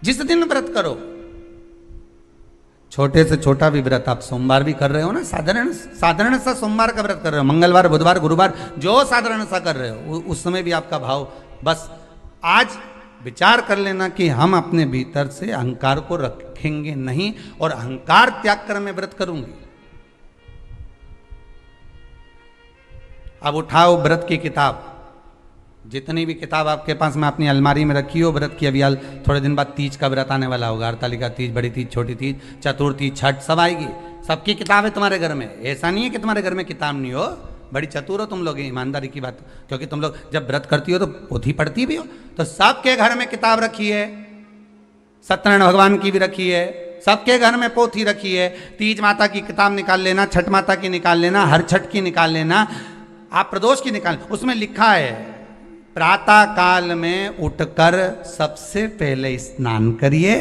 जिस दिन व्रत करो, छोटे से छोटा भी व्रत, आप सोमवार भी कर रहे हो ना, साधारण साधारण सा सोमवार का व्रत कर रहे हो, मंगलवार बुधवार गुरुवार जो साधारण सा कर रहे हो, उस समय भी आपका भाव, बस आज विचार कर लेना कि हम अपने भीतर से अहंकार को रखेंगे नहीं और अहंकार त्याग कर मैं व्रत करूंगी। अब उठाओ व्रत की किताब, जितनी भी किताब आपके पास में अपनी अलमारी में रखी हो व्रत की, अभी थोड़े दिन बाद तीज का व्रत आने वाला होगा, हरतालिका तीज, बड़ी तीज, छोटी तीज, चतुर्थी, छठ सब आएगी, सबकी किताब है तुम्हारे घर में। ऐसा नहीं है कि तुम्हारे घर में किताब नहीं हो, बड़ी चतुर हो तुम लोग, ईमानदारी की बात, क्योंकि तुम लोग जब व्रत करती हो तो पोथी पढ़ती भी हो, तो सबके घर में किताब रखी है, सत्यनारायण भगवान की भी रखी है, सबके घर में पोथी रखी है। तीज माता की किताब निकाल लेना, छठ माता की निकाल लेना, हर छठ की निकाल लेना, आप प्रदोष की निकाल, उसमें लिखा है प्रातः काल में उठकर सबसे पहले स्नान करिए,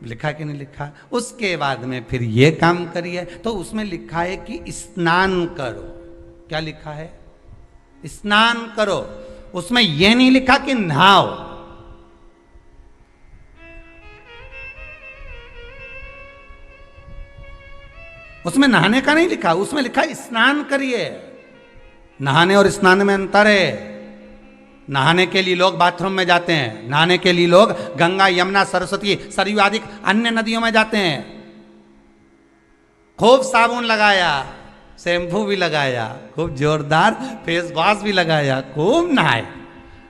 लिखा कि नहीं लिखा, उसके बाद में फिर ये काम करिए। तो उसमें लिखा है कि स्नान करो, क्या लिखा है? स्नान करो, उसमें यह नहीं लिखा कि नहाओ। उसमें नहाने का नहीं लिखा, उसमें लिखा स्नान करिए। नहाने और स्नान में अंतर है। नहाने के लिए लोग बाथरूम में जाते हैं, नहाने के लिए लोग गंगा यमुना सरस्वती सरयू आदि अन्य नदियों में जाते हैं, खूब साबुन लगाया, शैम्पू भी लगाया, खूब जोरदार फेस वॉश भी लगाया, खूब नहाए।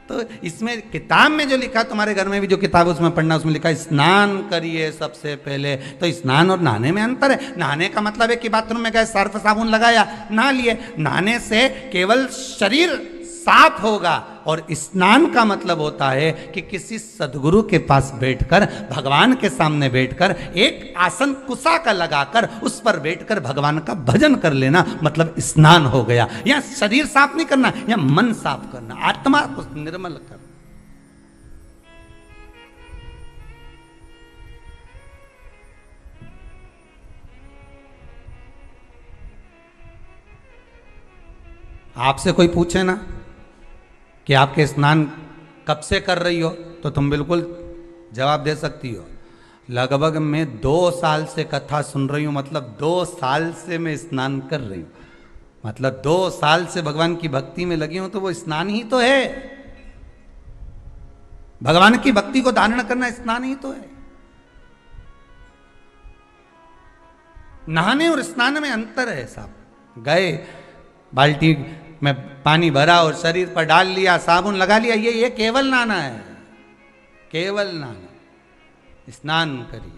तो इसमें किताब में जो लिखा, तुम्हारे घर में भी जो किताब उसमें पढ़ना, उसमें लिखा स्नान करिए सबसे पहले। तो स्नान और नहाने में अंतर है। नहाने का मतलब है कि बाथरूम में गए, सर्फ साबुन लगाया, नहा लिए। नहाने से केवल शरीर साफ होगा, और स्नान का मतलब होता है कि किसी सदगुरु के पास बैठकर, भगवान के सामने बैठकर, एक आसन कुसा का लगाकर उस पर बैठकर भगवान का भजन कर लेना, मतलब स्नान हो गया। या शरीर साफ नहीं करना, या मन साफ करना, आत्मा को निर्मल करना। आपसे कोई पूछे ना कि आपके स्नान कब से कर रही हो, तो तुम बिल्कुल जवाब दे सकती हो, लगभग मैं 2 साल से कथा सुन रही हूँ, मतलब 2 साल से मैं स्नान कर रही हूँ, मतलब 2 साल से भगवान की भक्ति में लगी हूँ, तो वो स्नान ही तो है। भगवान की भक्ति को धारण करना स्नान ही तो है। नहाने और स्नान में अंतर है साहब। गए, बाल्टी में पानी भरा और शरीर पर डाल लिया, साबुन लगा लिया, ये केवल नहाना है, केवल नहाना। स्नान करिए।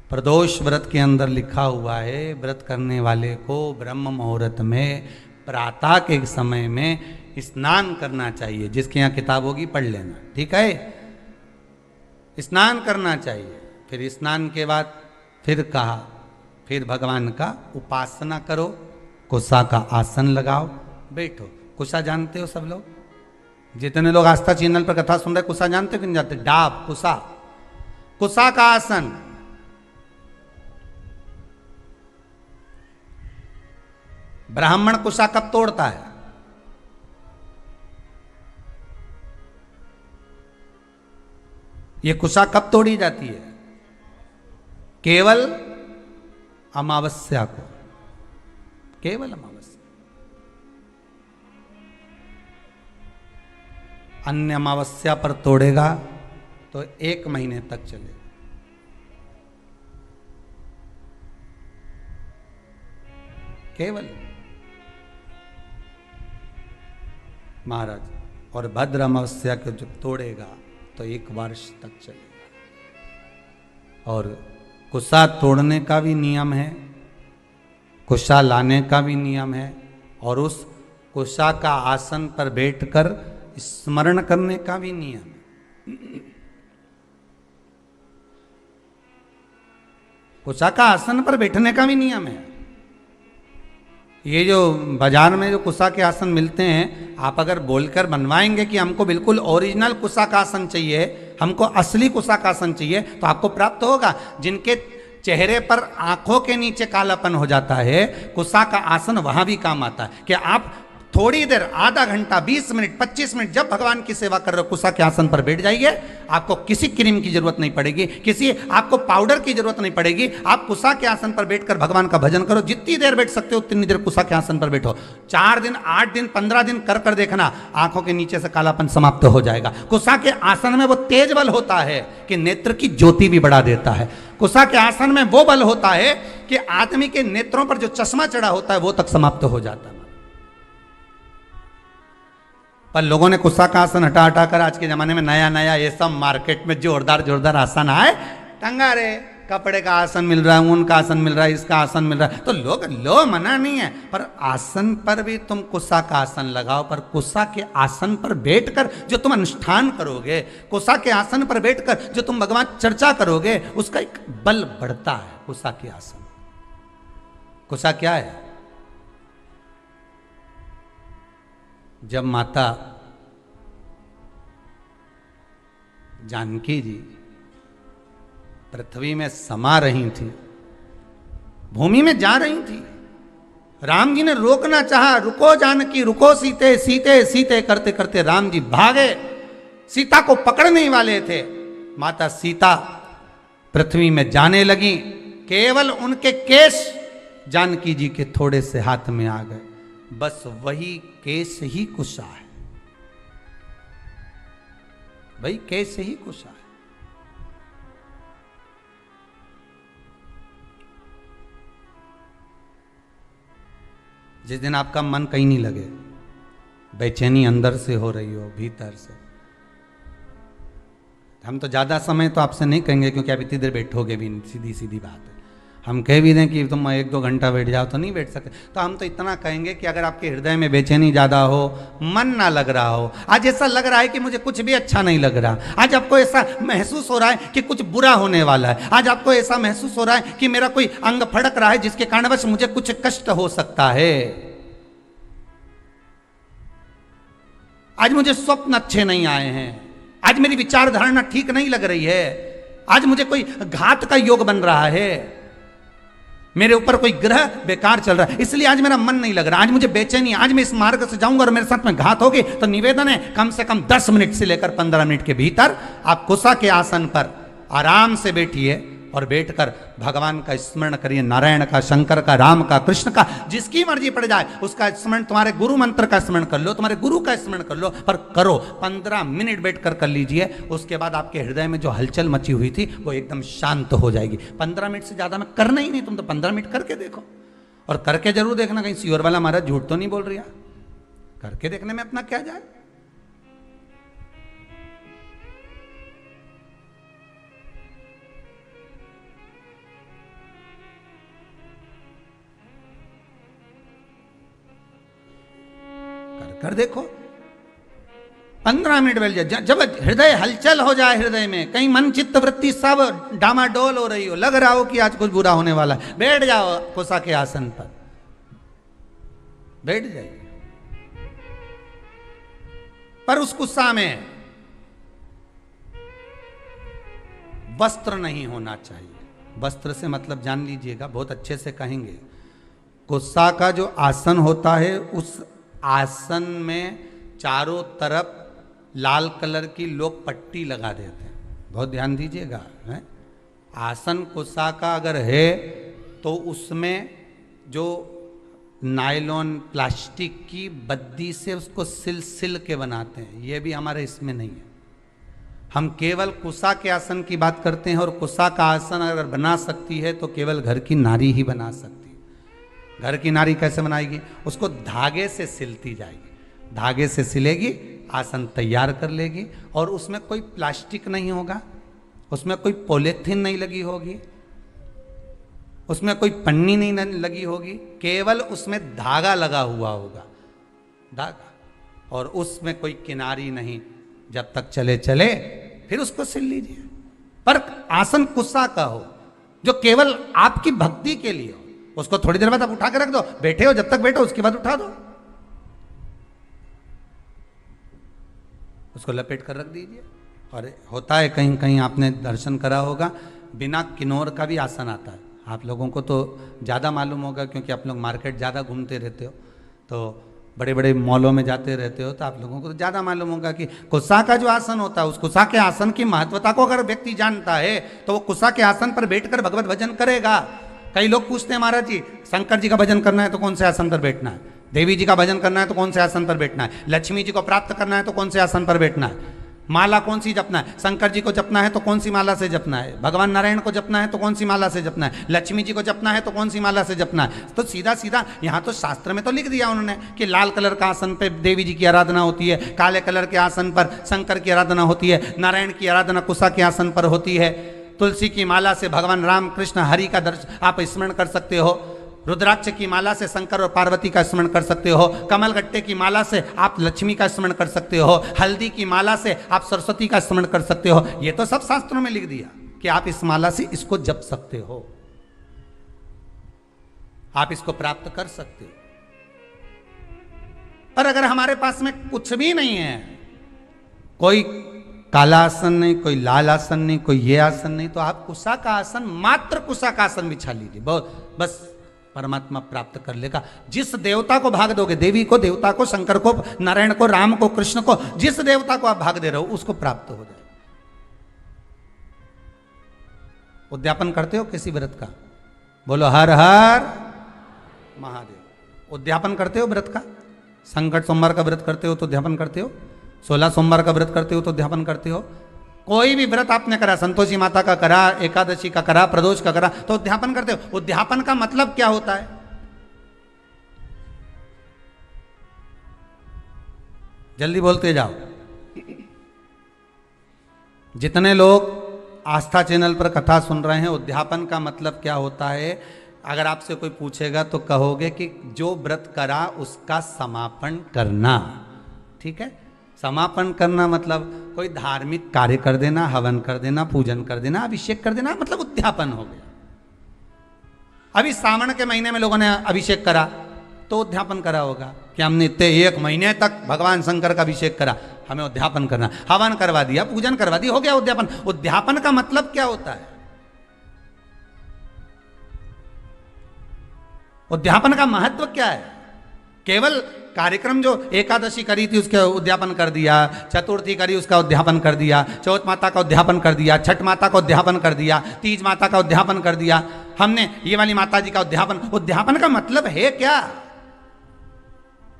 प्रदोष व्रत के अंदर लिखा हुआ है, व्रत करने वाले को ब्रह्म मुहूर्त में प्रातः के समय में स्नान करना चाहिए। जिसके यहाँ किताब होगी पढ़ लेना, ठीक है? स्नान करना चाहिए। फिर स्नान के बाद फिर कहा, फिर भगवान का उपासना करो, कुसा का आसन लगाओ, बैठो। कुसा जानते हो सब लोग? जितने लोग आस्था चैनल पर कथा सुन रहे, कुसा जानते हो कि नहीं जानते? डाब, कुसा, कुसा का आसन। ब्राह्मण कुसा कब तोड़ता है? ये कुसा कब तोड़ी जाती है? केवल अमावस्या को, केवल अमावस्या। अन्य अमावस्या पर तोड़ेगा तो 1 महीने तक चलेगा। केवल महाराज, और भद्र अमावस्या को जब तोड़ेगा तो 1 वर्ष तक चलेगा। और कुसा तोड़ने का भी नियम है, कुशा लाने का भी नियम है, और उस कुशा का आसन पर बैठकर स्मरण करने का भी नियम है। कुशा का आसन पर बैठने का भी नियम है। ये जो बाजार में जो कुशा के आसन मिलते हैं, आप अगर बोलकर बनवाएंगे कि हमको बिल्कुल ओरिजिनल कुशा का आसन चाहिए, हमको असली कुशा का आसन चाहिए, तो आपको प्राप्त होगा। जिनके चेहरे पर आंखों के नीचे कालापन हो जाता है, कुशा का आसन वहां भी काम आता है। कि आप थोड़ी देर, आधा घंटा, 20 मिनट, 25 मिनट जब भगवान की सेवा कर रहे हो कुसा के आसन पर बैठ जाइए। आपको किसी क्रीम की जरूरत नहीं पड़ेगी, किसी आपको पाउडर की जरूरत नहीं पड़ेगी। आप कुसा के आसन पर बैठकर भगवान का भजन करो। जितनी देर बैठ सकते हो उतनी देर कुसा के आसन पर बैठो। 4 दिन, 8 दिन, 15 दिन कर कर देखना, आंखों के नीचे से कालापन समाप्त हो जाएगा। कुसा के आसन में वो तेज बल होता है कि नेत्र की ज्योति भी बढ़ा देता है। कुसा के आसन में वो बल होता है कि आदमी के नेत्रों पर जो चश्मा चढ़ा होता है वो तक समाप्त हो जाता है। पर लोगों ने कुसा का आसन हटा हटा कर आज के जमाने में नया नया ये सब मार्केट में जोरदार जोरदार आसन आए, टंगा रे, कपड़े का आसन मिल रहा है, ऊन का आसन मिल रहा है, इसका आसन मिल रहा है, तो लोग लो मना नहीं है, पर आसन पर भी तुम कुसा का आसन लगाओ। पर कुसा के आसन पर बैठकर जो तुम अनुष्ठान करोगे, कुसा के आसन पर बैठकर जो तुम भगवान चर्चा करोगे, उसका एक बल बढ़ता है। कुसा के आसन, कुसा क्या है? जब माता जानकी जी पृथ्वी में समा रही थी, भूमि में जा रही थी, राम जी ने रोकना चाहा, रुको जानकी, रुको सीते, सीते सीते करते करते राम जी भागे, सीता को पकड़ने वाले थे। माता सीता पृथ्वी में जाने लगी, केवल उनके केश जानकी जी के थोड़े से हाथ में आ गए। बस वही केस ही कुशा है, वही केस ही कुशा है। जिस दिन आपका मन कहीं नहीं लगे, बेचैनी अंदर से हो रही हो, भीतर से, हम तो ज्यादा समय तो आपसे नहीं कहेंगे क्योंकि आप इतनी देर बैठोगे भी, सीधी सीधी बात है। हम कह भी दें कि तुम 1-2 घंटा बैठ जाओ तो नहीं बैठ सकते, तो हम तो इतना कहेंगे कि अगर आपके हृदय में बेचैनी ज़्यादा हो, मन ना लग रहा हो, आज ऐसा लग रहा है कि मुझे कुछ भी अच्छा नहीं लग रहा, आज आपको ऐसा महसूस हो रहा है कि कुछ बुरा होने वाला है, आज आपको ऐसा महसूस हो रहा है कि मेरा कोई अंग फड़क रहा है जिसके कारणवश मुझे कुछ कष्ट हो सकता है, आज मुझे स्वप्न अच्छे नहीं आए हैं, आज मेरी विचारधारणा ठीक नहीं लग रही है, आज मुझे कोई घात का योग बन रहा है, मेरे ऊपर कोई ग्रह बेकार चल रहा है, इसलिए आज मेरा मन नहीं लग रहा, आज मुझे बेचैनी, आज मैं इस मार्ग से जाऊंगा और मेरे साथ में घात होगी। तो निवेदन है, कम से कम 10 मिनट से लेकर 15 मिनट के भीतर आप कुसा के आसन पर आराम से बैठिए और बैठकर भगवान का स्मरण करिए, नारायण का, शंकर का, राम का, कृष्ण का, जिसकी मर्जी पड़ जाए उसका स्मरण, तुम्हारे गुरु मंत्र का स्मरण कर लो, तुम्हारे गुरु का स्मरण कर लो, पर करो, 15 मिनट बैठकर कर लीजिए। उसके बाद आपके हृदय में जो हलचल मची हुई थी वो एकदम शांत हो जाएगी। 15 मिनट से ज्यादा में करना ही नहीं, तुम तो 15 मिनट करके देखो, और करके जरूर देखना कहीं सियोर वाला महाराज झूठ तो नहीं बोल रही, करके देखने में अपना क्या जाए। कर देखो, 15 मिनट बैठ जाए। जब हृदय हलचल हो जाए, हृदय में कहीं मन चित्त वृत्ति सब डामाडोल हो रही हो, लग रहा हो कि आज कुछ बुरा होने वाला है, बैठ जाओ कुसा के आसन पर, बैठ जाइए। पर उस कुसा में वस्त्र नहीं होना चाहिए। वस्त्र से मतलब जान लीजिएगा, बहुत अच्छे से कहेंगे, कुसा का जो आसन होता है उस आसन में चारों तरफ लाल कलर की लोग पट्टी लगा देते हैं, बहुत ध्यान दीजिएगा। आसन कुसा का अगर है तो उसमें जो नायलॉन प्लास्टिक की बद्दी से उसको सिल सिल के बनाते हैं, ये भी हमारे इसमें नहीं है। हम केवल कुसा के आसन की बात करते हैं, और कुसा का आसन अगर बना सकती है तो केवल घर की नारी ही बना सकती है। घर की नारी कैसे बनाएगी? उसको धागे से सिलती जाएगी, धागे से सिलेगी, आसन तैयार कर लेगी, और उसमें कोई प्लास्टिक नहीं होगा, उसमें कोई पॉलीथीन नहीं लगी होगी, उसमें कोई पन्नी नहीं लगी होगी, केवल उसमें धागा लगा हुआ होगा, धागा, और उसमें कोई किनारी नहीं। जब तक चले चले फिर उसको सिल लीजिए। पर आसन कुसा का हो जो केवल आपकी भक्ति के लिए हो, उसको थोड़ी देर बाद आप उठा के रख दो, बैठे हो जब तक बैठो, उसके बाद उठा दो, उसको लपेट कर रख दीजिए। और होता है कहीं कहीं आपने दर्शन करा होगा, बिना किन्नौर का भी आसन आता है। आप लोगों को तो ज़्यादा मालूम होगा क्योंकि आप लोग मार्केट ज़्यादा घूमते रहते हो। तो बड़े बड़े मॉलों में जाते रहते हो तो आप लोगों को तो ज़्यादा मालूम होगा कि कुसा का जो आसन होता है, उस कुसा के आसन की महत्वता को अगर व्यक्ति जानता है तो वो कुसा के आसन पर बैठकर भगवत भजन करेगा। कई लोग पूछते हैं महाराज जी शंकर जी का भजन करना है तो कौन से आसन पर बैठना है, देवी जी का भजन करना है तो कौन से आसन पर बैठना है, लक्ष्मी जी को प्राप्त करना है तो कौन से आसन पर बैठना है, माला कौन सी जपना है, शंकर जी को जपना है तो कौन सी माला से जपना है, भगवान नारायण को जपना है तो कौन सी माला से जपना है, लक्ष्मी जी को जपना है तो कौन सी माला से जपना है। तो सीधा सीधा यहाँ तो शास्त्र में तो लिख दिया उन्होंने कि लाल कलर का आसन पे देवी जी की आराधना होती है, काले कलर के आसन पर शंकर की आराधना होती है, नारायण की आराधना कुसा के आसन पर होती है, तुलसी की माला से भगवान राम कृष्ण हरि का दर्शन आप स्मरण कर सकते हो, रुद्राक्ष की माला से शंकर और पार्वती का स्मरण कर सकते हो, कमल गट्टे की माला से आप लक्ष्मी का स्मरण कर सकते हो, हल्दी की माला से आप सरस्वती का स्मरण कर सकते हो। ये तो सब शास्त्रों में लिख दिया कि आप इस माला से इसको जप सकते हो, आप इसको प्राप्त कर सकते हो। पर अगर हमारे पास में कुछ भी नहीं है, कोई काला आसन नहीं, कोई लाल आसन नहीं, कोई ये आसन नहीं, तो आप कुसा का आसन, मात्र कुसा का आसन बिछा लीजिए, बहुत बस परमात्मा प्राप्त कर लेगा। जिस देवता को भाग दोगे, देवी को, देवता को, शंकर को, नारायण को, राम को, कृष्ण को, जिस देवता को आप भाग दे रहे हो उसको प्राप्त हो जाए। उद्यापन करते हो किसी व्रत का? बोलो हर हर महादेव। उद्यापन करते हो व्रत का? संकट सोमवार का व्रत करते हो तो उद्यापन करते हो, 16 सोमवार का व्रत करते हो तो उद्यापन करते हो। कोई भी व्रत आपने करा, संतोषी माता का करा, एकादशी का करा, प्रदोष का करा, तो उद्यापन करते हो। उद्यापन का मतलब क्या होता है? जल्दी बोलते जाओ। जितने लोग आस्था चैनल पर कथा सुन रहे हैं, उद्यापन का मतलब क्या होता है? अगर आपसे कोई पूछेगा तो कहोगे कि जो व्रत करा उसका समापन करना। ठीक है, समापन करना मतलब कोई धार्मिक कार्य कर देना, हवन कर देना, पूजन कर देना, अभिषेक कर देना, मतलब उद्यापन हो गया। अभी सावन के महीने में लोगों ने अभिषेक करा तो उद्यापन करा होगा कि हमने इतने 1 महीने तक भगवान शंकर का अभिषेक करा, हमें उद्यापन करना, हवन करवा दिया, पूजन करवा दिया, हो गया उद्यापन। उद्यापन का मतलब क्या होता है? उद्यापन का महत्व क्या है? केवल कार्यक्रम जो एकादशी करी थी उसका उद्यापन कर दिया, चतुर्थी करी उसका उद्यापन कर दिया, चौथ माता का उद्यापन कर दिया, छठ माता का उद्यापन कर दिया, तीज माता का उद्यापन कर दिया, हमने ये वाली माता जी का उद्यापन। उद्यापन का मतलब है क्या?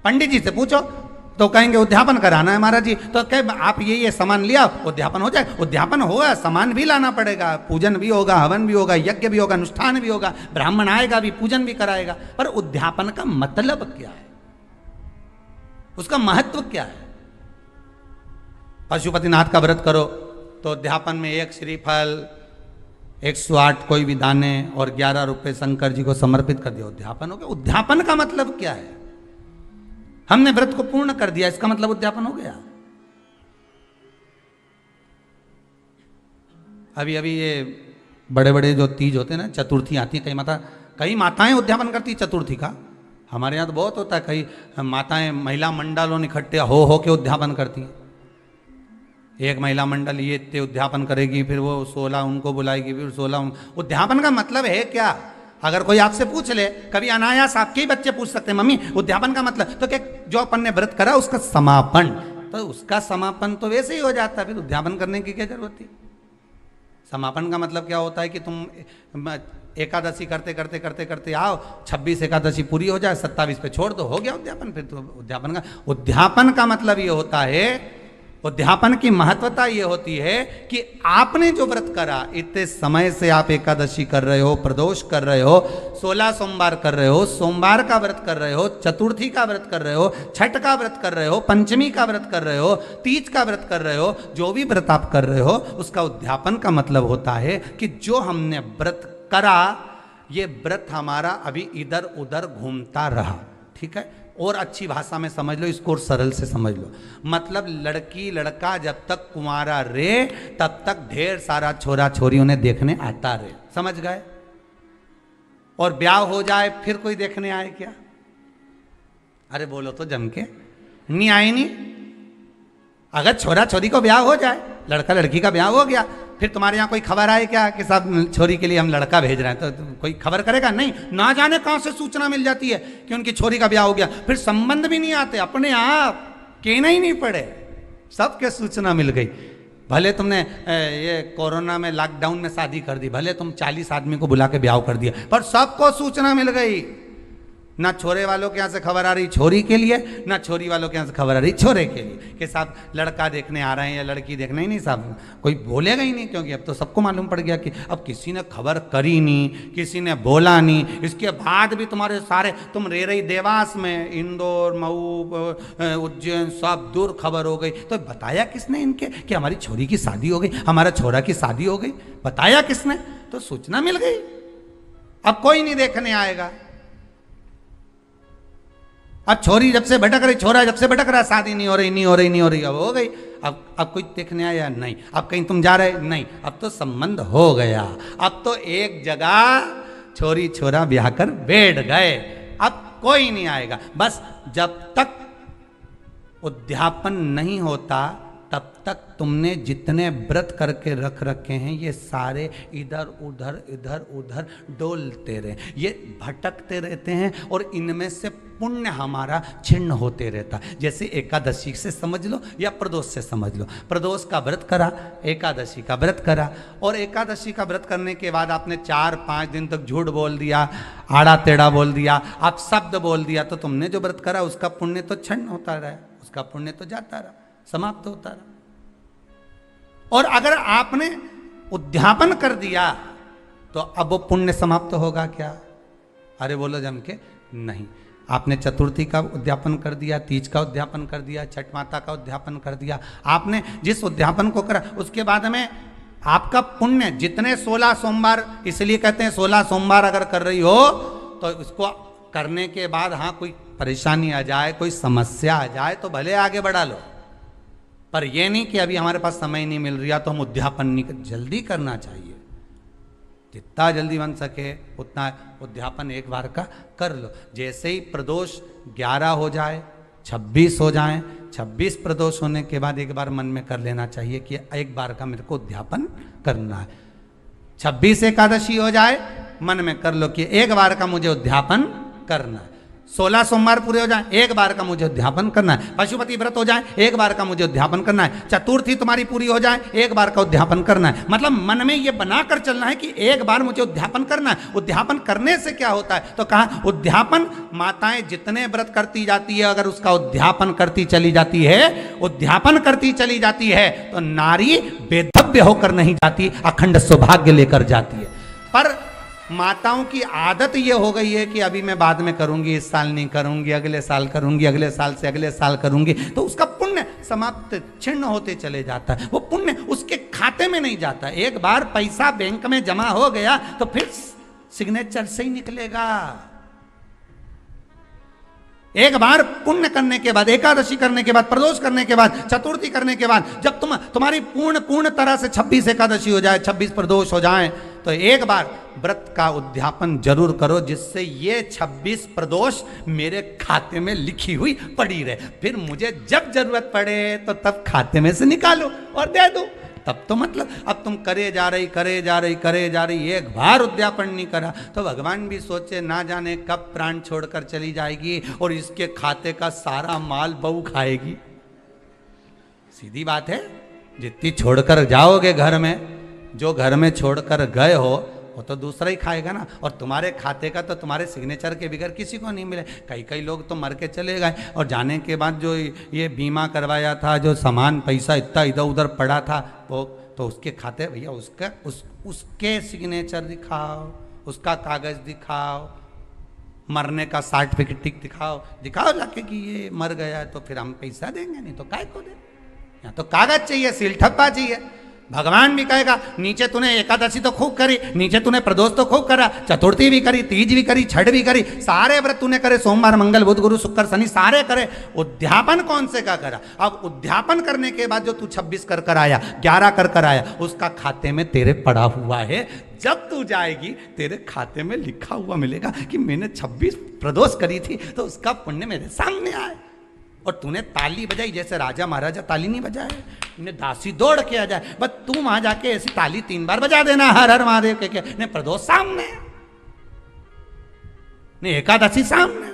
पंडित जी से पूछो तो कहेंगे उद्यापन कराना है महाराज जी, तो कहे आप ये सामान लिया उद्यापन हो जाए। उद्यापन होगा, सामान भी लाना पड़ेगा, पूजन भी होगा, हवन भी होगा, यज्ञ भी होगा, अनुष्ठान भी होगा, ब्राह्मण आएगा भी, पूजन भी कराएगा। पर उद्यापन का मतलब क्या है? उसका महत्व क्या है? पशुपतिनाथ का व्रत करो तो उद्यापन में 1 श्रीफल, 108 कोई भी दाने और 11 रुपए शंकर जी को समर्पित कर दिया, उद्यापन हो गया। उद्यापन का मतलब क्या है? हमने व्रत को पूर्ण कर दिया, इसका मतलब उद्यापन हो गया। अभी अभी ये बड़े बड़े जो तीज होते हैं ना, चतुर्थी आती है, कई माताएं उद्यापन करती है चतुर्थी का। हमारे यहाँ तो बहुत होता है, कई माताएं, महिला मंडलों इकट्ठे हो के उद्यापन करती हैं। एक महिला मंडल ये इतने उद्यापन करेगी, फिर वो 16 उनको बुलाएगी, फिर 16 उद्यापन का मतलब है क्या? अगर कोई आपसे पूछ ले, कभी अनायास आपके ही बच्चे पूछ सकते हैं, मम्मी उद्यापन का मतलब, तो क्या जो अपन ने व्रत करा उसका समापन, तो उसका समापन तो वैसे ही हो जाता है, फिर उद्यापन करने की क्या जरूरत थी? समापन का मतलब क्या होता है कि तुम एकादशी करते करते करते करते आओ, 26 एकादशी पूरी हो जाए, 27 पे छोड़ दो, हो गया उद्यापन। फिर तो उद्यापन का मतलब ये होता है, उद्यापन की महत्वता ये होती है कि आपने जो व्रत करा, इतने समय से आप एकादशी कर रहे हो, प्रदोष कर रहे हो, 16 सोमवार कर रहे हो, सोमवार का व्रत कर रहे हो, चतुर्थी का व्रत कर रहे हो, छठ का व्रत कर रहे हो, पंचमी का व्रत कर रहे हो, तीज का व्रत कर रहे हो, जो भी व्रत आप कर रहे हो, उसका उद्यापन का मतलब होता है कि जो हमने व्रत करा, ये व्रत हमारा अभी इधर उधर घूमता रहा। ठीक है, और अच्छी भाषा में समझ लो इसको, और सरल से समझ लो, मतलब लड़की लड़का जब तक कुंवारा रे तब तक ढेर सारा छोरा छोरी उन्हें देखने आता रहे, समझ गए? और ब्याह हो जाए फिर कोई देखने आए क्या? अरे बोलो तो जम के, नहीं आए नहीं। अगर छोरा छोरी को ब्याह हो जाए, लड़का लड़की का ब्याह हो गया, फिर तुम्हारे यहाँ कोई खबर आए क्या कि साहब छोरी के लिए हम लड़का भेज रहे हैं, तो कोई खबर करेगा? नहीं। ना जाने कहाँ से सूचना मिल जाती है कि उनकी छोरी का ब्याह हो गया, फिर संबंध भी नहीं आते, अपने आप कहना ही नहीं पड़े, सबके सूचना मिल गई। भले तुमने ये कोरोना में लॉकडाउन में शादी कर दी, भले तुम 40 आदमी को बुला के ब्याह कर दिया, पर सबको सूचना मिल गई। ना छोरे वालों के यहाँ से खबर आ रही छोरी के लिए, ना छोरी वालों के यहाँ से खबर आ रही छोरे के लिए कि साहब लड़का देखने आ रहे हैं या लड़की देखने ही नहीं, साहब कोई बोलेगा ही नहीं, क्योंकि अब तो सबको मालूम पड़ गया कि अब किसी ने खबर करी नहीं, किसी ने बोला नहीं। इसके बाद भी तुम्हारे सारे, तुम रह रही देवास में, इंदौर, मऊ, उज्जैन, सब दूर खबर हो गई, तो बताया किसने इनके कि हमारी छोरी की शादी हो गई, हमारा छोरा की शादी हो गई? बताया किसने? तो सूचना मिल गई। अब कोई नहीं देखने आएगा। अब छोरी जब से भटक रही, छोरा जब से भटक रहा, शादी नहीं हो रही, नहीं हो रही, नहीं हो रही, अब हो गई। अब कोई देखने आया? नहीं। अब कहीं तुम जा रहे? नहीं। अब तो संबंध हो गया, अब तो एक जगह छोरी छोरा ब्याह कर बैठ गए, अब कोई नहीं आएगा। बस जब तक उद्यापन नहीं होता तब तक तुमने जितने व्रत करके रख रखे हैं ये सारे इधर उधर डोलते रहे, ये भटकते रहते हैं और इनमें से पुण्य हमारा छिन्न होते रहता। जैसे एकादशी से समझ लो या प्रदोष से समझ लो। प्रदोष का व्रत करा, एकादशी का व्रत करा, और एकादशी का व्रत करने के बाद आपने 4-5 दिन तक झूठ बोल दिया, आड़ा टेढ़ा बोल दिया, आप शब्द बोल दिया, तो तुमने जो व्रत करा उसका पुण्य तो छिन्न होता रहा, उसका पुण्य तो जाता रहा, समाप्त होता रहा। और अगर आपने उद्यापन कर दिया तो अब वो पुण्य समाप्त होगा क्या? अरे बोलो जम के नहीं। आपने चतुर्थी का उद्यापन कर दिया, तीज का उद्यापन कर दिया, छठ माता का उद्यापन कर दिया, आपने जिस उद्यापन को करा उसके बाद में आपका पुण्य जितने 16 सोमवार, इसलिए कहते हैं 16 सोमवार अगर कर रही हो तो इसको करने के बाद हाँ कोई परेशानी आ जाए, कोई समस्या आ जाए तो भले आगे बढ़ा लो, पर यह नहीं कि अभी हमारे पास समय नहीं मिल रहा तो हम उद्यापन नहीं कर, जल्दी करना चाहिए, जितना जल्दी बन सके उतना उद्यापन एक बार का कर लो। जैसे ही प्रदोष 11 हो जाए, 26 हो जाए, 26 प्रदोष होने के बाद एक बार मन में कर लेना चाहिए कि एक बार का मेरे को उद्यापन करना है। 26 एकादशी हो जाए, मन में कर लो कि एक बार का मुझे उद्यापन करना है। 16 सोमवार पूरे हो जाए, एक बार का मुझे उद्यापन करना है। पशुपति व्रत हो जाए, एक बार का मुझे उद्यापन करना है। चतुर्थी तुम्हारी पूरी हो जाए, एक बार का उद्यापन करना है। मतलब मन में ये बनाकर चलना है कि एक बार मुझे उद्यापन करना है। उद्यापन करने से क्या होता है? तो कहा उद्यापन, माताएं जितने व्रत करती जाती है अगर उसका उद्यापन करती चली जाती है, उद्यापन करती चली जाती है, तो नारी बेधव्य होकर नहीं जाती, अखंड सौभाग्य लेकर जाती है। पर माताओं की आदत ये हो गई है कि अभी मैं बाद में करूंगी, इस साल नहीं करूंगी, अगले साल करूंगी, अगले साल से अगले साल करूंगी, तो उसका पुण्य समाप्त छिन्न होते चले जाता है, वो पुण्य उसके खाते में नहीं जाता। एक बार पैसा बैंक में जमा हो गया तो फिर सिग्नेचर से ही निकलेगा। एक बार पुण्य करने के बाद, एकादशी करने के बाद, प्रदोष करने के बाद, चतुर्थी करने के बाद, जब तुम्हारी पूर्ण तरह से 26 एकादशी हो जाए, 26 प्रदोष हो जाए, तो एक बार व्रत का उद्यापन जरूर करो, जिससे ये 26 प्रदोष मेरे खाते में लिखी हुई पड़ी रहे। फिर मुझे जब जरूरत पड़े तो तब खाते में से निकालो और दे दो। तब तो मतलब अब तुम करे जा रही, एक बार उद्यापन नहीं करा तो भगवान भी सोचे ना जाने कब प्राण छोड़कर चली जाएगी और इसके खाते का सारा माल बहू खाएगी। सीधी बात है, जितनी छोड़कर जाओगे घर में, जो घर में छोड़कर गए हो वो तो दूसरा ही खाएगा ना, और तुम्हारे खाते का तो तुम्हारे सिग्नेचर के बगैर किसी को नहीं मिले। कई लोग तो मर के चले गए और जाने के बाद जो ये बीमा करवाया था, जो सामान पैसा इतना इधर उधर पड़ा था, वो तो उसके खाते, भैया उसके सिग्नेचर दिखाओ, उसका कागज दिखाओ, मरने का सर्टिफिकेट दिखाओ जाके कि ये मर गया है, तो फिर हम पैसा देंगे, नहीं तो काय को दे। यहाँ तो कागज चाहिए, सील ठप्पा चाहिए। भगवान भी कहेगा नीचे तूने एकादशी तो खूब करी, नीचे तूने प्रदोष तो खूब करा, चतुर्थी भी करी, तीज भी करी, छठ भी करी, सारे व्रत तूने करे, सोमवार मंगल बुध गुरु शुक्र शनि सारे करे, उद्यापन कौन से का करा? अब उद्यापन करने के बाद जो तू 26 कर आया, 11 कर आया, उसका खाते में तेरे पड़ा हुआ है। जब तू जाएगी तेरे खाते में लिखा हुआ मिलेगा कि मैंने 26 प्रदोष करी थी, तो उसका पुण्य मेरे सामने आए। और तूने ताली बजाई जैसे राजा महाराजा ताली नहीं बजाए, ने दासी दौड़ के आ जाए, बस तू वहां जाके ऐसी ताली 3 बार बजा देना, हर हर महादेव के ने प्रदोष सामने, ने एकादशी सामने,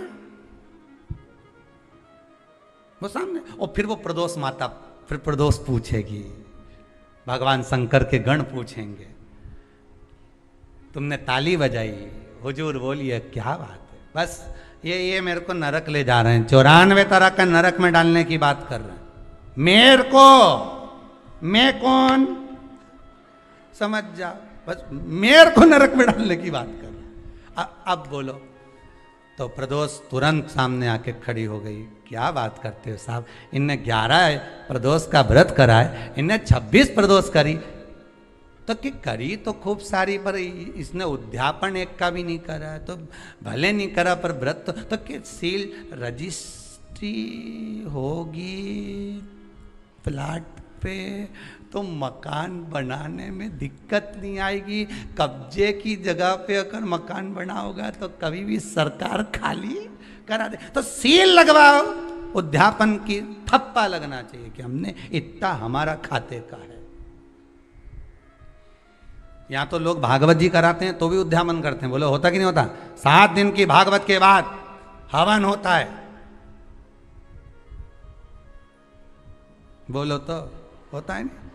वो सामने। और फिर वो प्रदोष माता फिर प्रदोष पूछेगी, भगवान शंकर के गण पूछेंगे, तुमने ताली बजाई, हुजूर बोलिए क्या बात है। बस ये मेरे को नरक ले जा रहे हैं, 94 तरह का नरक में डालने की बात कर रहे हैं मेरे को। मैं कौन समझ जा, बस मेरे को नरक में डालने की बात कर रहे हैं। अब बोलो। तो प्रदोष तुरंत सामने आके खड़ी हो गई, क्या बात करते हो साहब, इनने 11 प्रदोष का व्रत करा है, इनने 26 प्रदोष करी, तो कि करी तो खूब सारी, पर इसने उद्यापन एक का भी नहीं करा, तो भले नहीं करा पर व्रत तो कि सील रजिस्ट्री होगी प्लाट पे तो मकान बनाने में दिक्कत नहीं आएगी। कब्जे की जगह पे अगर मकान बना होगा तो कभी भी सरकार खाली करा दे, तो सील लगवाओ, उद्यापन की ठप्पा लगना चाहिए कि हमने इतना हमारा खाते का है। यहाँ तो लोग भागवत जी कराते हैं तो भी उद्यापन करते हैं, बोलो होता कि नहीं होता? 7 दिन की भागवत के बाद हवन होता है, बोलो तो होता है नहीं?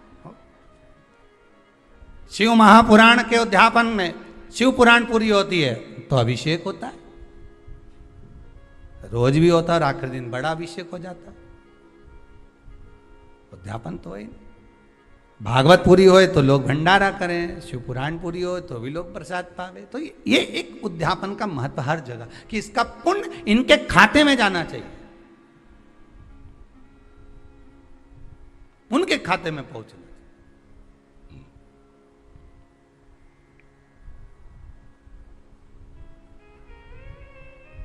शिव महापुराण के उद्यापन में शिव पुराण पूरी होती है तो अभिषेक होता है, रोज भी होता है और आखिरी दिन बड़ा अभिषेक हो जाता है। उद्यापन तो है। भागवत पूरी होए तो लोग भंडारा करें, शिव पुराण पूरी हो तो भी लोग प्रसाद पावे। तो ये एक उद्यापन का महत्व हर जगह कि इसका पुण्य इनके खाते में जाना चाहिए, उनके खाते में पहुंचना।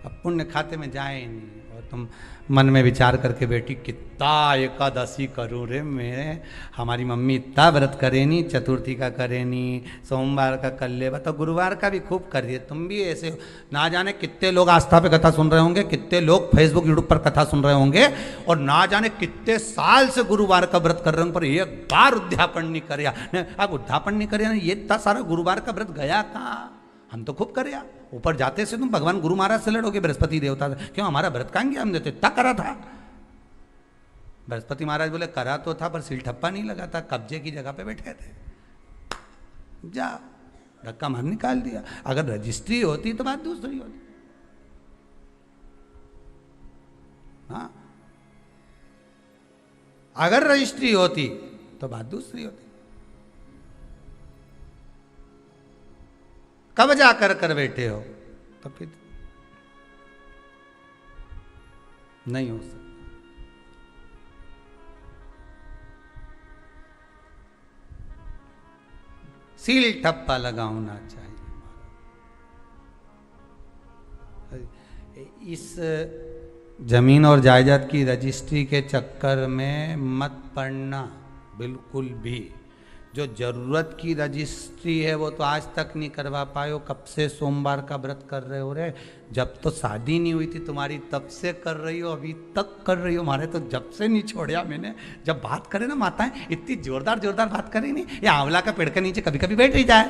अब पुण्य खाते में जाए नहीं और तुम मन में विचार करके बैठी कितना एकादशी करूँ रे, मेरे हमारी मम्मी इतना व्रत करे नहीं, चतुर्थी का करे नहीं, सोमवार का कर ले, तो गुरुवार का भी खूब करिए। तुम भी ऐसे हो, ना जाने कितने लोग आस्था पे कथा सुन रहे होंगे, कितने लोग फेसबुक यूट्यूब पर कथा सुन रहे होंगे, और ना जाने कितने साल से गुरुवार का व्रत कर रहे होंगे, पर एक बार उद्यापन नहीं करया। अब उद्यापन नहीं करया, ये इतना सारा गुरुवार का व्रत गया कहाँ? हम तो खूब करया। ऊपर जाते से तुम भगवान गुरु महाराज से लड़ोगे, बृहस्पति देवता से, क्यों हमारा व्रत कहाँ गया? हम देते इतना करा था। बृहस्पति महाराज बोले करा तो था पर सील ठप्पा नहीं लगा था, कब्जे की जगह पे बैठे थे, जा धक्का मार निकाल दिया। अगर रजिस्ट्री होती तो बात दूसरी होती। हाँ, अगर रजिस्ट्री होती तो बात दूसरी होती। कब जाकर कर बैठे हो तो फिर नहीं हो सकता। सील ठप्पा लगाना चाहिए। इस जमीन और जायदाद की रजिस्ट्री के चक्कर में मत पड़ना बिल्कुल भी। जो जरूरत की रजिस्ट्री है वो तो आज तक नहीं करवा पाए हो। कब से सोमवार का व्रत कर रहे हो रे? जब तो शादी नहीं हुई थी तुम्हारी तब से कर रही हो, अभी तक कर रही हो। हमारे तो जब से नहीं छोड़ा मैंने। जब बात करे ना माताएं इतनी जोरदार जोरदार बात करें नहीं, ये आंवला का पेड़ के नीचे कभी कभी बैठ ही जाए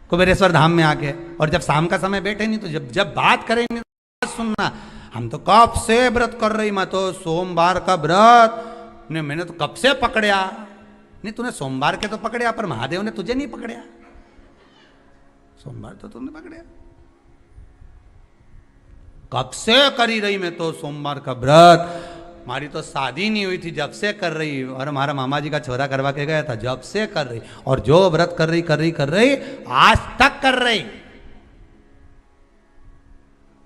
कुबेरेश्वर धाम में आके, और जब शाम का समय बैठे नहीं तो जब बात करें नहीं तो सुनना। हम तो कब से व्रत कर रही, मैं तो सोमवार का व्रत ने मैंने तो कब से पकड़या। नहीं, तूने सोमवार के तो पकड़या पर महादेव ने तुझे नहीं पकड़या। सोमवार तो तूने पकड़या, कब से करी रही मैं तो सोमवार का व्रत। हमारी तो शादी नहीं हुई थी जब से कर रही, और हमारा मामा जी का छोरा करवा के गया था जब से कर रही, और जो व्रत कर रही आज तक कर रही।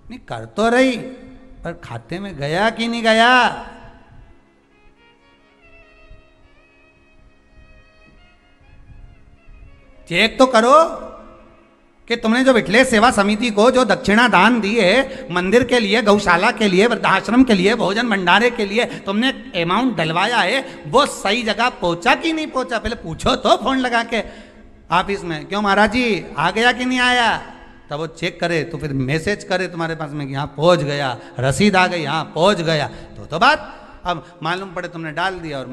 नहीं कर तो रही पर खाते में गया कि नहीं गया? चेक तो करो कि तुमने जो विठले सेवा समिति को जो दक्षिणा दान दी है, मंदिर के लिए, गौशाला के लिए, वृद्धाश्रम के लिए, भोजन भंडारे के लिए तुमने अमाउंट डलवाया है, वो सही जगह पहुंचा कि नहीं पहुंचा? पहले पूछो तो फोन लगा के ऑफिस में, क्यों महाराज जी आ गया कि नहीं आया? तब वो चेक करे तो फिर मैसेज करे तुम्हारे पास में कि हाँ पहुंच गया, रसीद आ गई, हाँ पहुंच गया, तो बात। अब मालूम पड़े तुमने डाल दिया और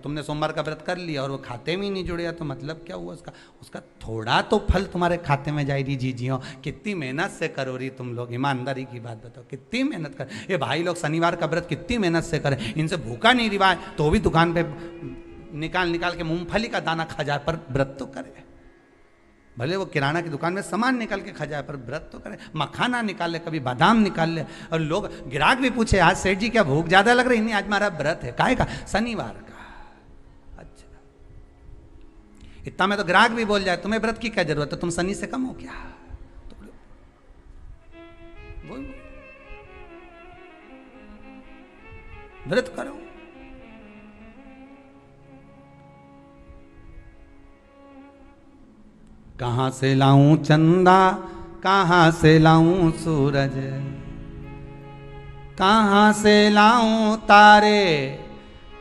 तुमने सोमवार का व्रत कर लिया और वो खाते में ही नहीं जुड़िया, तो मतलब क्या हुआ उसका? उसका थोड़ा तो फल तुम्हारे खाते में जाए रही। जीजियों कितनी मेहनत से करो रही तुम लोग, ईमानदारी की बात बताओ, कितनी मेहनत कर। ये भाई लोग शनिवार का व्रत कितनी मेहनत से करें, इनसे भूखा नहीं रिवाज तो भी दुकान पे निकाल निकाल के मूंगफली का दाना खा जाए, पर व्रत तो करे। भले वो किराना की दुकान में सामान निकाल के खा जाए, पर व्रत तो करे। मखाना निकाल ले, कभी बादाम निकाल ले। और लोग ग्राहक भी पूछे, आज सेठ जी क्या भूख ज्यादा लग रही? नहीं, आज हमारा व्रत है। काहे का? शनिवार का। अच्छा, इतना में तो ग्राहक भी बोल जाए तुम्हें व्रत की क्या जरूरत है, तुम शनि से कम हो क्या? तो व्रत करो। कहाँ से लाऊं चंदा, कहाँ से लाऊं सूरज, कहाँ से लाऊं तारे,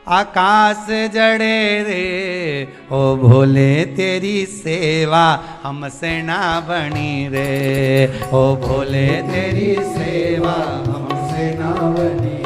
आकाश जड़े रे। ओ भोले तेरी सेवा हमसे ना बनी रे, ओ भोले तेरी सेवा हमसे ना बनी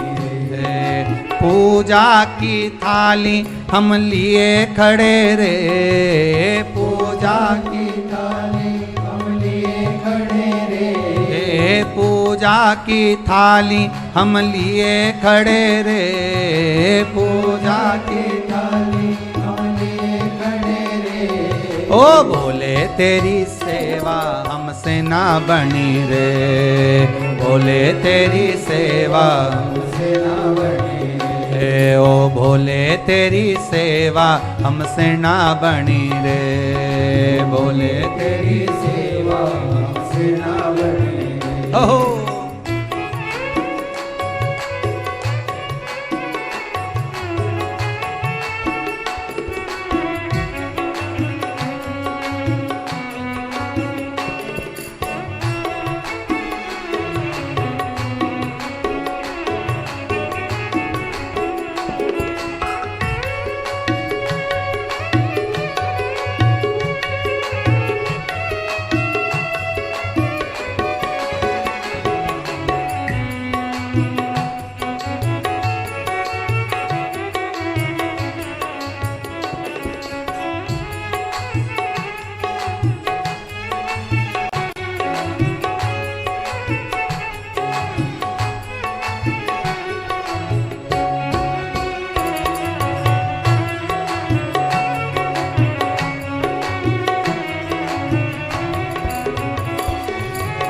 रे। पूजा की थाली हम लिए खड़े रे, पूजा की थाली हम लिए खड़े रे, पूजा की थाली हम लिए खड़े रे, पूजा की थाली हम लिए खड़े रे। ओ भोले तेरी सेवा हमसे ना बनी रे, भोले तेरी सेवा हमसे ना बनी रे। ओ भोले तेरी सेवा हमसे ना बनी रे, भोले तेरी सेवा हमसे ना बनी रे। ओहो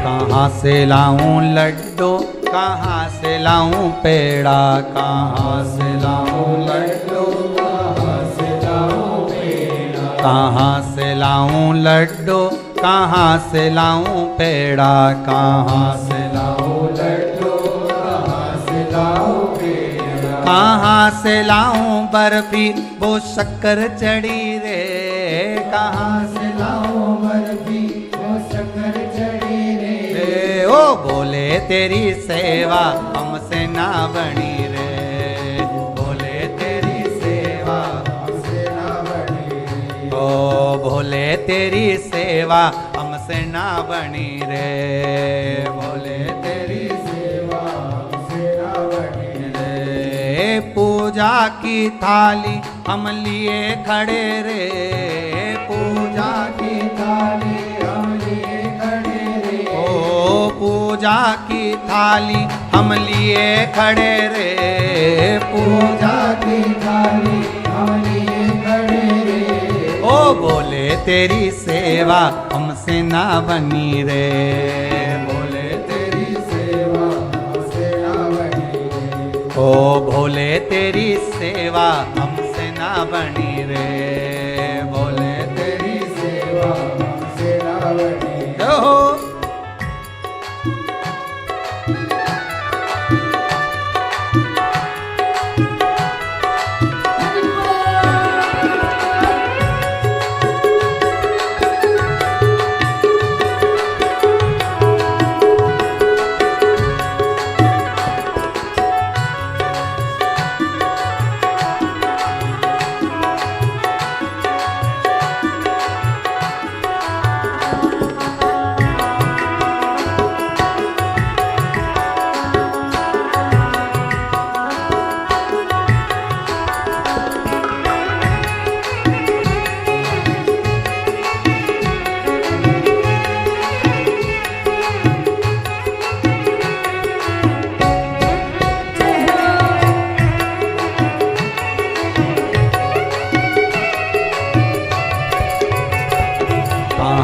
कहाँ से लाऊं लड्डू, कहाँ से लाऊं पेड़ा, कहाँ से लाऊं लड्डू, कहाँ से लाऊं पेड़ा, कहाँ से लाऊं लड्डू, कहाँ से लाऊं पेड़ा, कहाँ से लाऊं लड्डू, कहाँ से लाऊं पेड़ा, कहाँ से लाऊं बर्फी वो शक्कर चढ़ी रे, कहाँ से लाऊं बर्फी वो शक्कर चढ़ी रे। ओ बोले तेरी सेवा हमसे ना बनी रे, बोले तेरी सेवा हमसे ना बनी रे। ओ भोले तेरी सेवा हमसे ना बनी रे, बोले तेरी सेवा हमसे ना बनी रे। पूजा की थाली हम लिए खड़े रे, पूजा की थाली हम लिए खड़े रे। ओ पूजा की थाली हम लिए खड़े रे, पूजा की थाली हम लिए खड़े रे। ओ बोले तेरी सेवा हमसे ना बनी रे, बोले तेरी सेवा हमसे ना बनी रे। ओ भोले तेरी सेवा हमसे ना बनी रे, बोले तेरी सेवा हमसे ना बनी रे। हो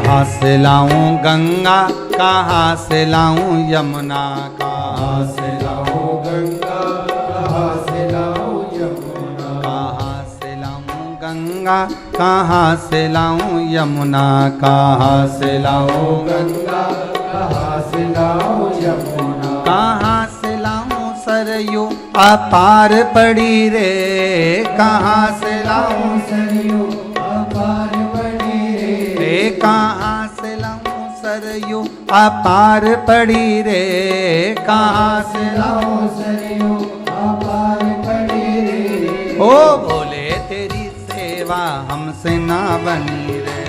कहाँ से लाऊं गंगा, कहाँ से लाऊं यमुना, कहाँ से लाऊं गंगा, कहाँ से लाऊं यमुना, कहाँ से लाऊं गंगा, कहाँ से लाऊं यमुना, कहाँ से लाऊं गंगा, कहाँ से लाऊं यमुना, कहाँ से लाऊं सरयू अपार पड़ी रे, कहाँ से लाऊं सरयू अपार पड़ी रे, कहाँ से लाऊं सरयू अपार पड़ी रे, कहाँ से लाऊं सरयू अपार पड़ी रे। ओ बोले तेरी सेवा हमसे ना बनी रे,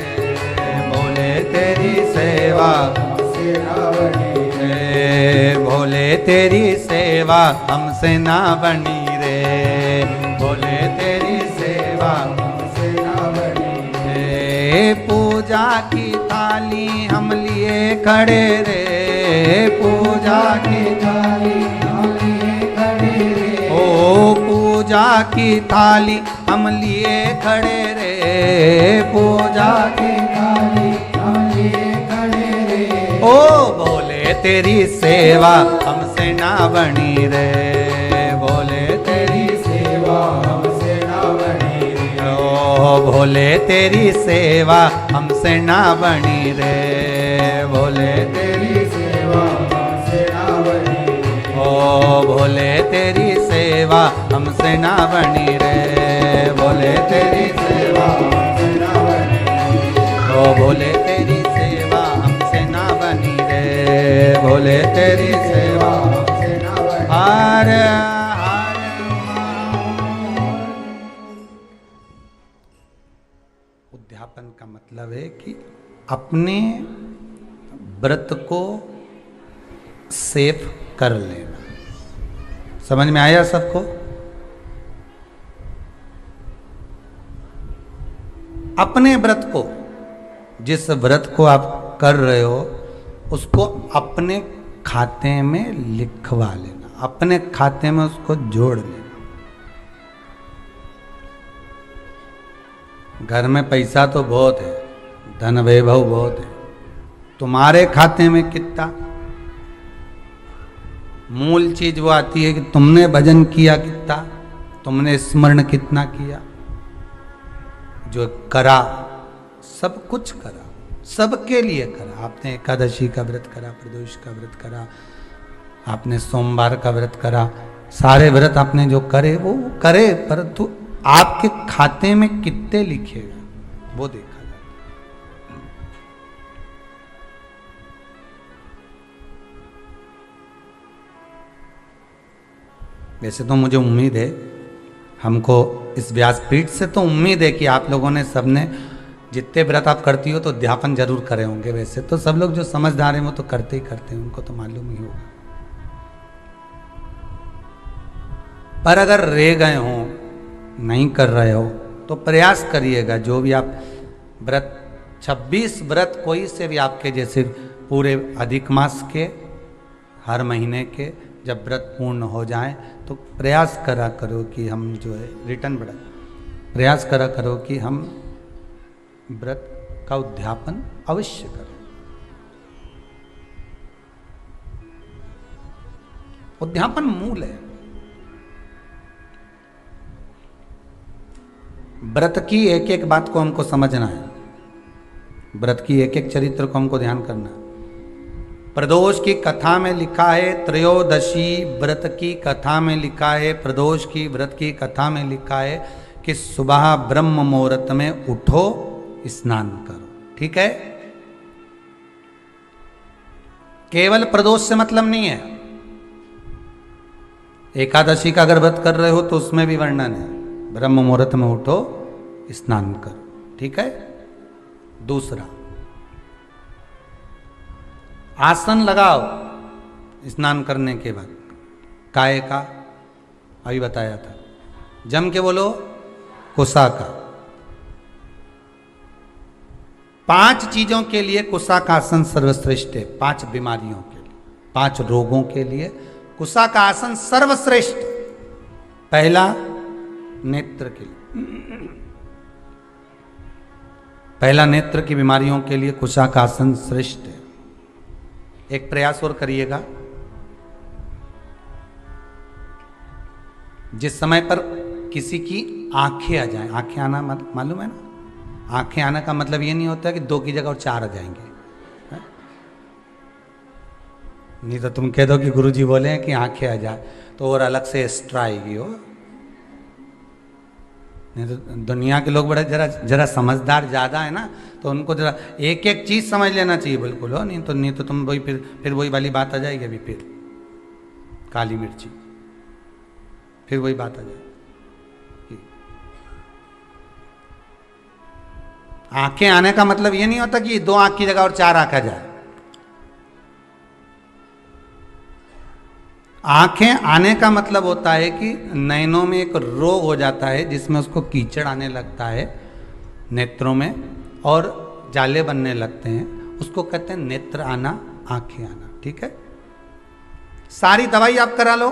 बोले तेरी सेवा हमसे ना बनी रे, बोले तेरी सेवा हमसे ना बनी रे, बोले तेरी सेवा हमसे ना बनी रे। पूजा की थाली हम लिए खड़े रे, पूजा की थाली हम लिए खड़े रे, ओ पूजा की थाली हम लिए खड़े रे, पूजा की थाली हम लिए खड़े रे। ओ बोले तेरी सेवा हमसे ना बनी रे, बोले तेरी सेवा हमसे ना बनी रे, ओ भोले तेरी सेवा हमसे ना बनी रे, भोले तेरी सेवा हमसे ना बनी रे, ओ भोले तेरी सेवा हमसे ना बनी रे, भोले तेरी सेवा हमसे ना बनी रे, ओ भोले तेरी सेवा हमसे ना बनी रे, भोले तेरी सेवा हमसे ना बनी। हर हर उद्यापन का मतलब है कि अपने व्रत को सेफ कर लेना। समझ में आया सबको? अपने व्रत को, जिस व्रत को आप कर रहे हो उसको अपने खाते में लिखवा लेना, अपने खाते में उसको जोड़ लेना। घर में पैसा तो बहुत है, धन वैभव बहुत है, तुम्हारे खाते में कितना? मूल चीज वो आती है कि तुमने भजन किया कितना, तुमने स्मरण कितना किया, जो करा सब कुछ करा, सबके लिए करा। आपने एकादशी का व्रत करा, प्रदोष का व्रत करा, आपने सोमवार का व्रत करा, सारे व्रत आपने जो करे वो करे, परंतु आपके खाते में कितने लिखेगा वो देखा जाता। वैसे तो मुझे उम्मीद है, हमको इस व्यासपीठ से तो उम्मीद है कि आप लोगों ने सबने जितने व्रत आप करती हो तो अध्यापन जरूर करे होंगे। वैसे तो सब लोग जो समझदार हैं वो तो करते ही करते हैं, उनको तो मालूम ही होगा। पर अगर रह गए हो, नहीं कर रहे हो, तो प्रयास करिएगा। जो भी आप व्रत 26 व्रत कोई से भी आपके जैसे पूरे अधिक मास के हर महीने के जब व्रत पूर्ण हो जाएं तो प्रयास करा करो कि हम जो है रिटर्न बढ़ा, प्रयास करा करो कि हम व्रत का उद्यापन अवश्य करें। उद्यापन मूल है। व्रत की एक एक बात को हमको समझना है, व्रत की एक एक चरित्र को हमको ध्यान करना है। प्रदोष की कथा में लिखा है, त्रयोदशी व्रत की कथा में लिखा है, प्रदोष की व्रत की कथा में लिखा है कि सुबह ब्रह्म मुहूर्त में उठो, स्नान करो। ठीक है, केवल प्रदोष से मतलब नहीं है। एकादशी का अगर व्रत कर रहे हो तो उसमें भी वर्णन है, ब्रह्म मुहूर्त में उठो, स्नान करो। ठीक है। दूसरा, आसन लगाओ स्नान करने के बाद, काय का अभी बताया था, जम के बोलो कुसा का। 5 चीजों के लिए कुसा का आसन सर्वश्रेष्ठ है। 5 बीमारियों के लिए, 5 रोगों के लिए कुसा का आसन सर्वश्रेष्ठ। पहला, नेत्र के लिए, पहला, नेत्र की बीमारियों के लिए कुशाकासन श्रेष्ठ है। एक प्रयास और करिएगा, जिस समय पर किसी की आंखें आ जाएं, आंखें आना मालूम है ना, आंखें आना का मतलब ये नहीं होता कि 2 की जगह और 4 आ जाएंगे, है? नहीं तो तुम कह दो कि गुरुजी बोले हैं कि आंखें आ जाए तो और अलग से एक्स्ट्रा आएगी हो। नहीं तो दुनिया के लोग बड़े जरा समझदार ज़्यादा है ना, तो उनको जरा एक एक चीज़ समझ लेना चाहिए बिल्कुल हो। नहीं तो तुम वही फिर वही वाली बात आ जाएगी, अभी फिर काली मिर्ची, फिर वही बात आ जाएगी। आंखें आने का मतलब ये नहीं होता कि 2 आंख की जगह और 4 आंख आ जाए। आंखें आने का मतलब होता है कि नैनों में एक रोग हो जाता है जिसमें उसको कीचड़ आने लगता है नेत्रों में और जाले बनने लगते हैं, उसको कहते हैं नेत्र आना, आंखें आना। ठीक है, सारी दवाई आप करा लो,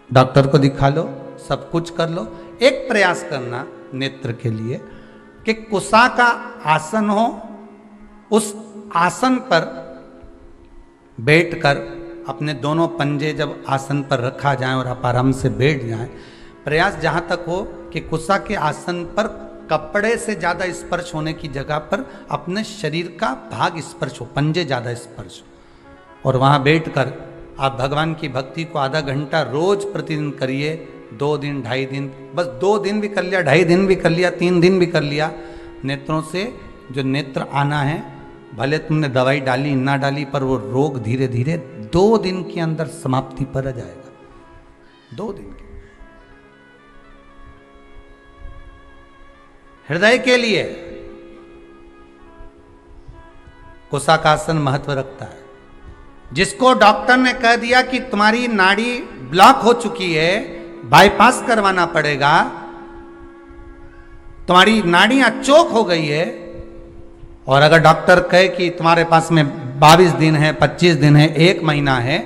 डॉक्टर को दिखा लो, सब कुछ कर लो, एक प्रयास करना नेत्र के लिए कि कुशा का आसन हो, उस आसन पर बैठकर अपने दोनों पंजे जब आसन पर रखा जाए और आप आराम से बैठ जाएं, प्रयास जहां तक हो कि कुशा के आसन पर कपड़े से ज़्यादा स्पर्श होने की जगह पर अपने शरीर का भाग स्पर्श हो, पंजे ज़्यादा स्पर्श हो, और वहां बैठकर आप भगवान की भक्ति को आधा घंटा रोज प्रतिदिन करिए। 2 दिन 2.5 दिन, बस 2 दिन भी कर लिया, 2.5 दिन भी कर लिया, 3 दिन भी कर लिया, नेत्रों से जो नेत्र आना है, भले तुमने दवाई डाली ना डाली, पर वो रोग धीरे धीरे 2 दिन के अंदर समाप्ति पर आ जाएगा। 2 दिन के। हृदय के लिए कुशाकासन महत्व रखता है। जिसको डॉक्टर ने कह दिया कि तुम्हारी नाड़ी ब्लॉक हो चुकी है, बाईपास करवाना पड़ेगा, तुम्हारी नाड़ियां चोक हो गई है, और अगर डॉक्टर कहे कि तुम्हारे पास में 22 दिन है, 25 दिन है, 1 महीना है,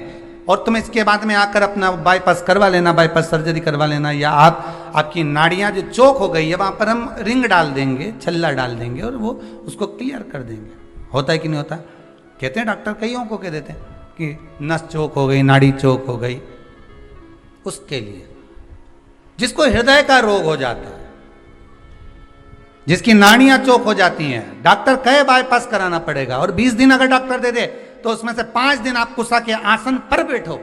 और तुम इसके बाद में आकर अपना बाईपास करवा लेना, बाईपास सर्जरी करवा लेना, या आपकी नाड़ियां जो चोक हो गई है वहां पर हम रिंग डाल देंगे, छल्ला डाल देंगे और वो उसको क्लियर कर देंगे। होता है कि नहीं होता? कहते हैं डॉक्टर, कईयों को कह देते हैं कि नस चोक हो गई, नाड़ी चोक हो गई। उसके लिए जिसको हृदय का रोग हो जाता है, जिसकी नाड़ियां चोक हो जाती हैं, डॉक्टर कहे बाईपास कराना पड़ेगा, और 20 दिन अगर डॉक्टर दे दे तो उसमें से 5 दिन आप कुशा के आसन पर बैठो।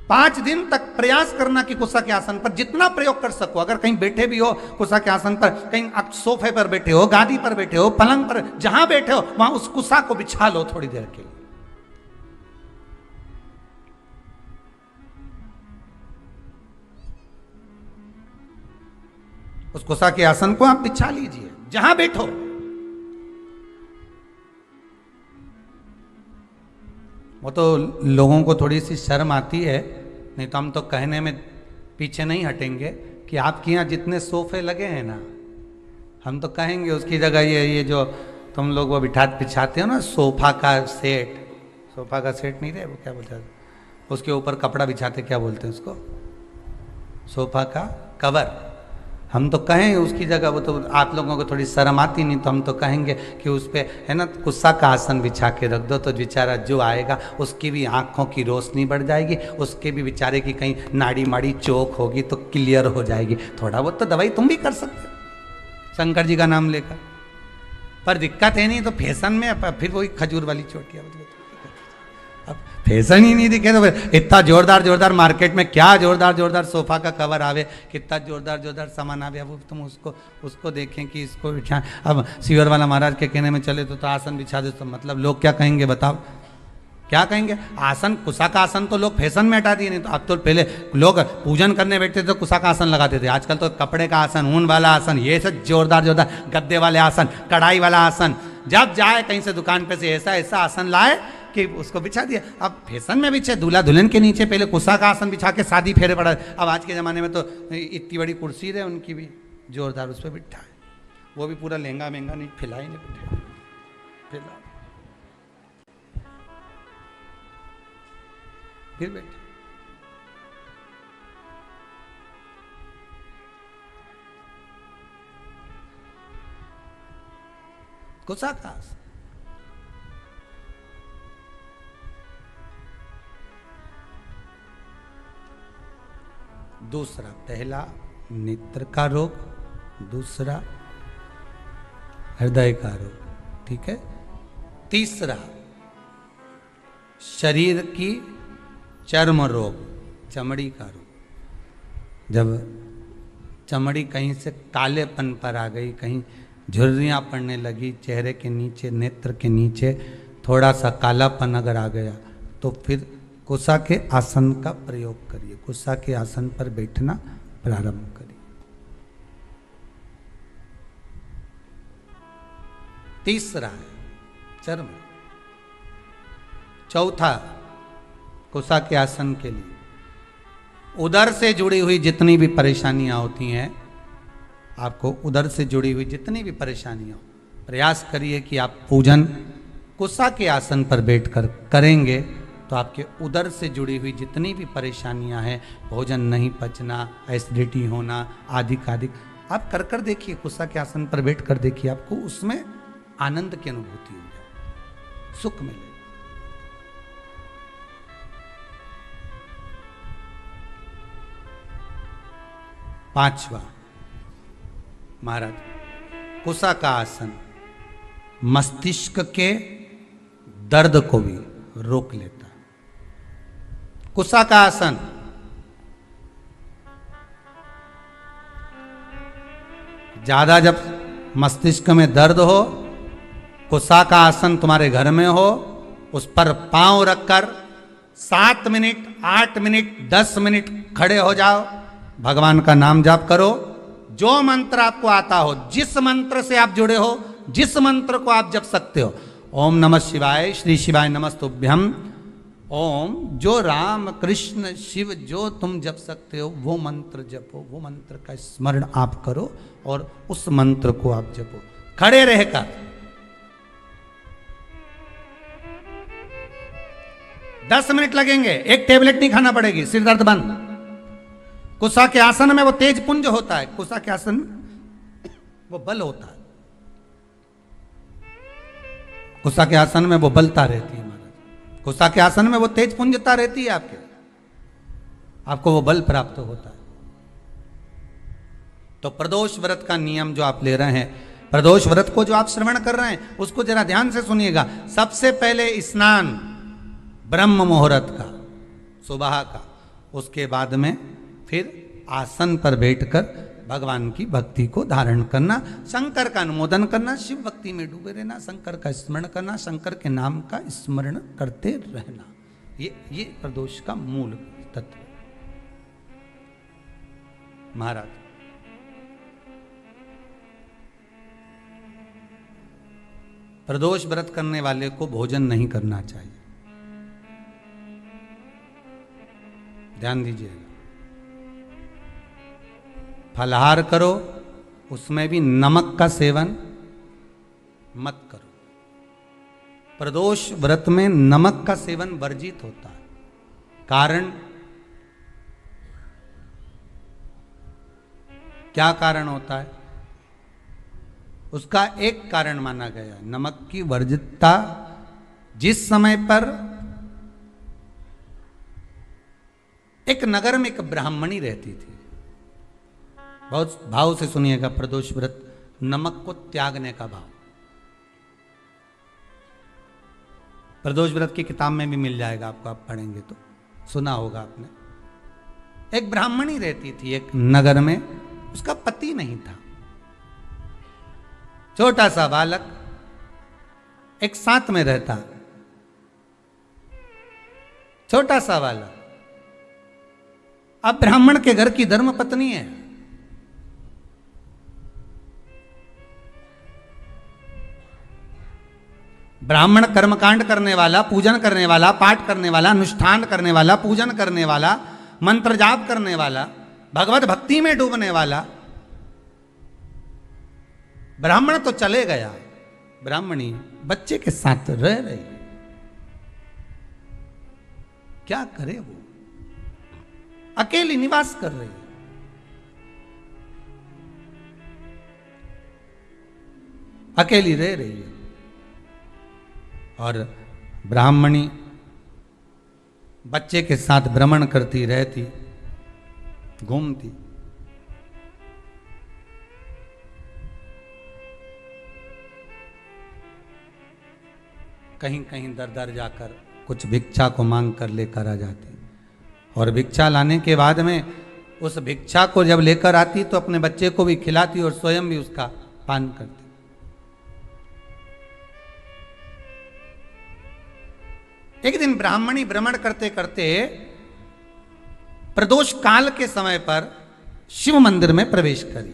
5 दिन तक प्रयास करना कि कुशा के आसन पर जितना प्रयोग कर सको। अगर कहीं बैठे भी हो कुशा के आसन पर, कहीं आप सोफे पर बैठे हो, गादी पर बैठे हो, पलंग पर, जहां बैठे हो वहां उस कुशा को बिछा लो थोड़ी देर के लिए। उस कुशा के आसन को आप बिछा लीजिए जहां बैठो। वो तो लोगों को थोड़ी सी शर्म आती है, नहीं तो हम तो कहने में पीछे नहीं हटेंगे कि आपके यहाँ जितने सोफे लगे हैं ना, हम तो कहेंगे उसकी जगह ये जो तुम लोग वो बिछाते हो ना, सोफा का सेट, सोफा का सेट नहीं रहे, वो क्या बोलते हैं उसके ऊपर कपड़ा बिछाते, क्या बोलते हैं उसको, सोफा का कवर। हम तो कहें उसकी जगह, वो तो आप लोगों को थोड़ी शर्म आती, नहीं तो हम तो कहेंगे कि उस पर है ना कुशा का आसन बिछा के रख दो, तो बेचारा जो आएगा उसकी भी आंखों की रोशनी बढ़ जाएगी, उसके भी बेचारे की कहीं नाड़ी माड़ी चोक होगी तो क्लियर हो जाएगी। थोड़ा बहुत तो दवाई तुम भी कर सकते हो शंकर जी का नाम लेकर, पर दिक्कत है नहीं तो फैशन में फिर वही खजूर वाली चोटियाँ, अब फैशन ही नहीं दिखे तो फिर इतना जोरदार जोरदार मार्केट में क्या जोरदार जोरदार सोफा का कवर आवे, कितना जोरदार जोरदार सामान आवे, अब तुम उसको देखें कि इसको बिछा। अब सीवर वाला महाराज के कहने में चले तो आसन बिछा दे, तो मतलब लोग क्या कहेंगे बताओ, क्या कहेंगे? आसन, कुशा का आसन तो लोग फैशन में हटा दिए, नहीं तो अब तो पहले लोग पूजन करने बैठते थे तो कुशा का आसन लगाते थे, आजकल तो कपड़े का आसन, ऊन वाला आसन, ये सब जोरदार जोरदार गद्दे वाले आसन, कढ़ाई वाला आसन, जब जाए कहीं से दुकान पे से ऐसा ऐसा आसन लाए कि उसको बिछा दिया। अब फैशन में बिछे, दूल्हा दुल्हन के नीचे पहले कुशा का आसन बिछा के शादी फेरे पड़ा। अब आज के ज़माने में तो इतनी बड़ी कुर्सी रहे उनकी भी जोरदार, उस पर बिठा है, वो भी पूरा लहंगा महंगा नहीं, फिलाई नहीं बिठा, फिला फिर बैठे। कुसा का आसन। दूसरा, पहला नेत्र का रोग, दूसरा हृदय का रोग, ठीक है। तीसरा शरीर की चर्म रोग, चमड़ी का रोग। जब चमड़ी कहीं से कालेपन पर आ गई, कहीं झुर्रियाँ पड़ने लगी, चेहरे के नीचे, नेत्र के नीचे थोड़ा सा कालापन अगर आ गया, तो फिर कुसा के आसन का प्रयोग करिए। कुसा के आसन पर बैठना प्रारंभ करिए। तीसरा है चर्म। चौथा, कुसा के आसन के लिए उदर से जुड़ी हुई जितनी भी परेशानियां होती हैं, आपको उदर से जुड़ी हुई जितनी भी परेशानियां हो, प्रयास करिए कि आप पूजन कुसा के आसन पर बैठकर करेंगे तो आपके उदर से जुड़ी हुई जितनी भी परेशानियां हैं, भोजन नहीं पचना, एसिडिटी होना, आदि आप कर कर देखिए। कुसा के आसन पर बैठ कर देखिए, आपको उसमें आनंद की अनुभूति हो जाए, सुख मिले। पांचवा, महाराज, कुसा का आसन मस्तिष्क के दर्द को भी रोक लेता है। कुसा का आसन ज्यादा जब मस्तिष्क में दर्द हो, कुसा का आसन तुम्हारे घर में हो, उस पर पांव रखकर 7 मिनट, 8 मिनट, 10 मिनट खड़े हो जाओ, भगवान का नाम जाप करो। जो मंत्र आपको आता हो, जिस मंत्र से आप जुड़े हो, जिस मंत्र को आप जप सकते हो, ओम नमः शिवाय, श्री शिवाय नमस्तुभ्यम, ओम, जो राम कृष्ण शिव जो तुम जप सकते हो वो मंत्र जपो, वो मंत्र का स्मरण आप करो और उस मंत्र को आप जपो खड़े रहकर। दस मिनट लगेंगे, एक टेबलेट नहीं खाना पड़ेगी, सिर दर्द बंद। कुसा के आसन में वो तेज पुंज होता है, कुसा के आसन में वो बल होता है, कुसा के आसन में वो बलता रहती है महाराज। कुसा के आसन में वो तेज पुंजता रहती है, आपको वो बल प्राप्त होता है। तो प्रदोष व्रत का नियम जो आप ले रहे हैं, प्रदोष व्रत को जो आप श्रवण कर रहे हैं, उसको जरा ध्यान से सुनिएगा। सबसे पहले स्नान ब्रह्म मुहूर्त का, सुबह का, उसके बाद में फिर आसन पर बैठकर भगवान की भक्ति को धारण करना, शंकर का अनुमोदन करना, शिव भक्ति में डूबे रहना, शंकर का स्मरण करना, शंकर के नाम का स्मरण करते रहना। ये प्रदोष का मूल तत्व महाराज। प्रदोष व्रत करने वाले को भोजन नहीं करना चाहिए, ध्यान दीजिएगा। फलाहार करो, उसमें भी नमक का सेवन मत करो। प्रदोष व्रत में नमक का सेवन वर्जित होता है। कारण क्या कारण होता है? उसका एक कारण माना गया, नमक की वर्जितता। जिस समय पर एक नगर में एक ब्राह्मणी रहती थी, बहुत भाव से सुनिएगा, प्रदोष व्रत नमक को त्यागने का भाव। प्रदोष व्रत की किताब में भी मिल जाएगा आपको, आप पढ़ेंगे तो सुना होगा आपने। एक ब्राह्मणी रहती थी एक नगर में, उसका पति नहीं था, छोटा सा बालक एक साथ में रहता, छोटा सा बालक। अब ब्राह्मण के घर की धर्म पत्नी है, ब्राह्मण कर्मकांड करने वाला, पूजन करने वाला, पाठ करने वाला, अनुष्ठान करने वाला, पूजन करने वाला, मंत्र जाप करने वाला, भगवत भक्ति में डूबने वाला। ब्राह्मण तो चले गया, ब्राह्मणी बच्चे के साथ रह रही, क्या करे वो, अकेली निवास कर रही है। अकेली रह रही है। और ब्राह्मणी बच्चे के साथ भ्रमण करती रहती, घूमती। कहीं कहीं दर दर जाकर कुछ भिक्षा को मांग कर लेकर आ जाती, और भिक्षा लाने के बाद में उस भिक्षा को जब लेकर आती तो अपने बच्चे को भी खिलाती और स्वयं भी उसका पान करती। एक दिन ब्राह्मणी भ्रमण करते करते प्रदोष काल के समय पर शिव मंदिर में प्रवेश करी।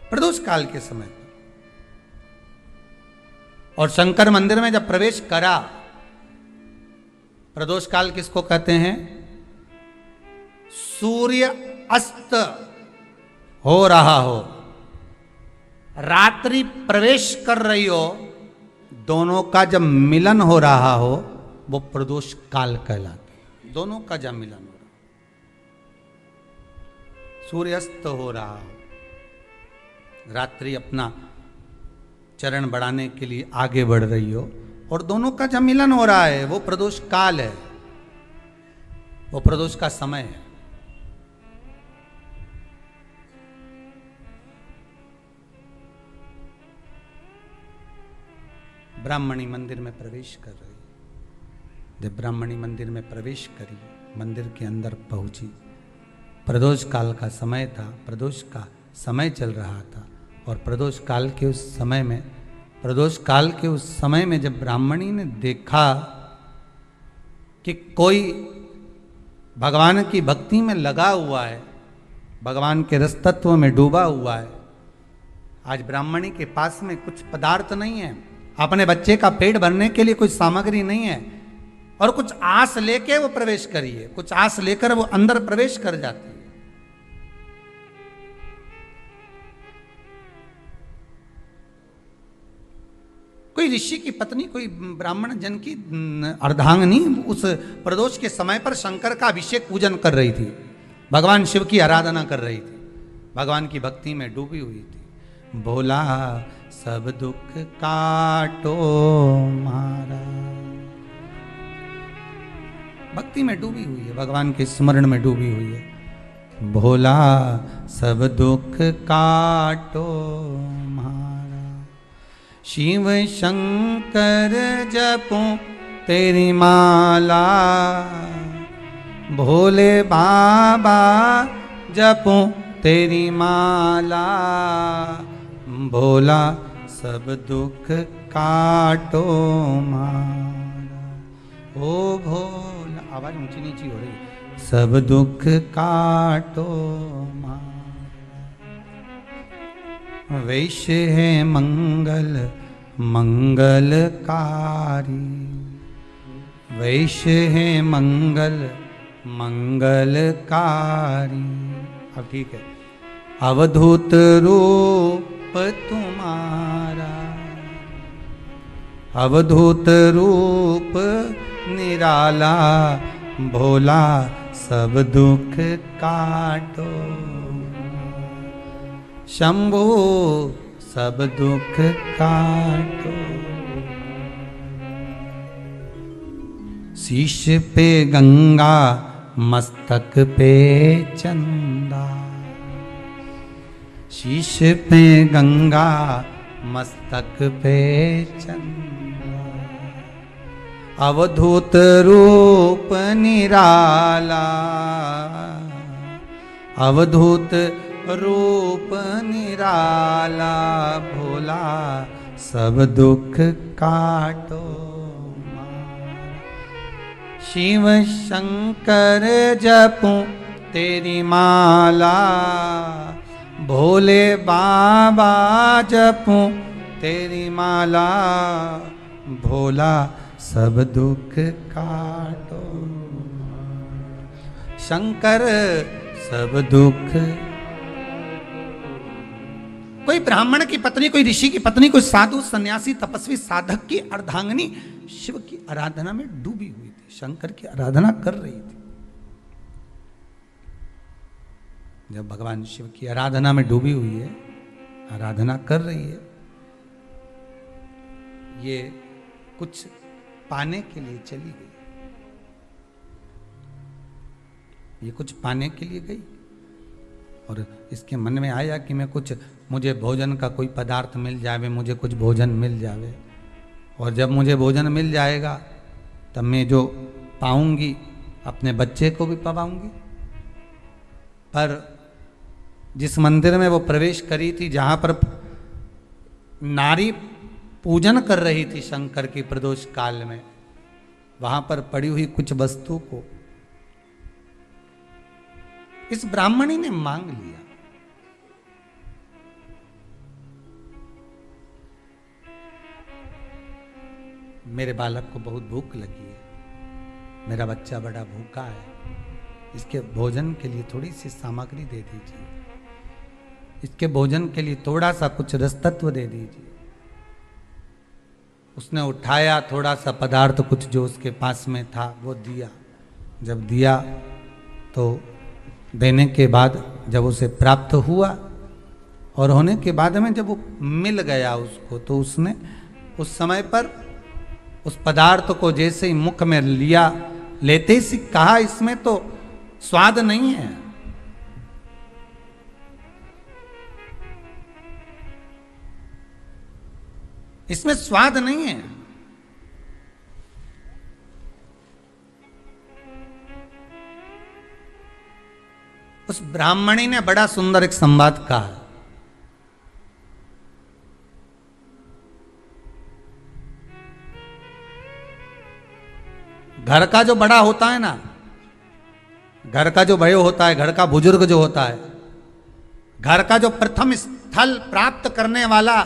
प्रदोष काल के समय पर, और शंकर मंदिर में जब प्रवेश करा, प्रदोष काल किसको कहते हैं? सूर्य अस्त हो रहा हो, रात्रि प्रवेश कर रही हो, दोनों का जब मिलन हो रहा हो वो प्रदोष काल कहलाता है। दोनों का जब मिलन हो रहा, सूर्यास्त हो रहा हो, रात्रि अपना चरण बढ़ाने के लिए आगे बढ़ रही हो, और दोनों का जब मिलन हो रहा है वो प्रदोष काल है, वो प्रदोष का समय है। ब्राह्मणी मंदिर में प्रवेश कर रही, जब ब्राह्मणी मंदिर में प्रवेश करी, मंदिर के अंदर पहुंची, प्रदोष काल का समय था, प्रदोष का समय चल रहा था, और प्रदोष काल के उस समय में, प्रदोष काल के उस समय में जब ब्राह्मणी ने देखा कि कोई भगवान की भक्ति में लगा हुआ है, भगवान के रस तत्व में डूबा हुआ है, आज ब्राह्मणी के पास में कुछ पदार्थ नहीं है, अपने बच्चे का पेट भरने के लिए कोई सामग्री नहीं है, और कुछ आस लेके वो प्रवेश करिए, कुछ आस लेकर वो अंदर प्रवेश कर जाती है। कोई ऋषि की पत्नी, कोई ब्राह्मण जन की अर्धांगिनी उस प्रदोष के समय पर शंकर का अभिषेक पूजन कर रही थी, भगवान शिव की आराधना कर रही थी, भगवान की भक्ति में डूबी हुई थी। भोला सब दुख काटो मारा, भक्ति में डूबी हुई है, भगवान के स्मरण में डूबी हुई है। भोला सब दुख काटो मारा, शिव शंकर जपो तेरी माला, भोले बाबा जपो तेरी माला, भोला सब दुख काटो मारा। ओ भोला, आवाज ऊंची नीची हो रही, सब दुख काटो मारा। वैश्य है मंगल मंगलकारी, वैश्य है मंगल मंगलकारी। अब ठीक है। अवधूत रूप तुम्हारा, अवधूत रूप निराला, भोला सब दुख काटो, शंभो सब दुख काटो। शीश पे गंगा मस्तक पे चंदा, शीश पे गंगा मस्तक पे चंदा, अवधूत रूप निराला, अवधूत रूप निराला, भोला सब दुख काटो मारा। शिव शंकर जपूं तेरी माला, भोले बाबा जपूं तेरी माला, भोला सब दुख काटो। शंकर सब दुख। कोई ब्राह्मण की पत्नी, कोई ऋषि की पत्नी, कोई साधु सन्यासी तपस्वी साधक की अर्धांगिनी शिव की आराधना में डूबी हुई थी, शंकर की आराधना कर रही थी। जब भगवान शिव की आराधना में डूबी हुई है, आराधना कर रही है, ये कुछ पाने के लिए चली गई, ये कुछ पाने के लिए गई और इसके मन में आया कि मैं कुछ, मुझे भोजन का कोई पदार्थ मिल जावे, मुझे कुछ भोजन मिल जावे, और जब मुझे भोजन मिल जाएगा तब मैं जो पाऊंगी अपने बच्चे को भी पवाऊंगी। पर जिस मंदिर में वो प्रवेश करी थी, जहां पर नारी पूजन कर रही थी शंकर की प्रदोष काल में, वहां पर पड़ी हुई कुछ वस्तु को इस ब्राह्मणी ने मांग लिया। मेरे बालक को बहुत भूख लगी है, मेरा बच्चा बड़ा भूखा है, इसके भोजन के लिए थोड़ी सी सामग्री दे दीजिए, इसके भोजन के लिए थोड़ा सा कुछ रसतत्व दे दीजिए। उसने उठाया थोड़ा सा पदार्थ, कुछ जो उसके पास में था वो दिया। जब दिया तो देने के बाद जब उसे प्राप्त हुआ और होने के बाद में जब वो मिल गया उसको, तो उसने उस समय पर उस पदार्थ को जैसे ही मुख में लिया, लेते ही कहा इसमें तो स्वाद नहीं है। इसमें स्वाद नहीं है। उस ब्राह्मणी ने बड़ा सुंदर एक संवाद कहा। घर का जो बड़ा होता है ना, घर का जो बड़े होता है, घर का बुजुर्ग जो होता है, घर का जो प्रथम स्थल प्राप्त करने वाला,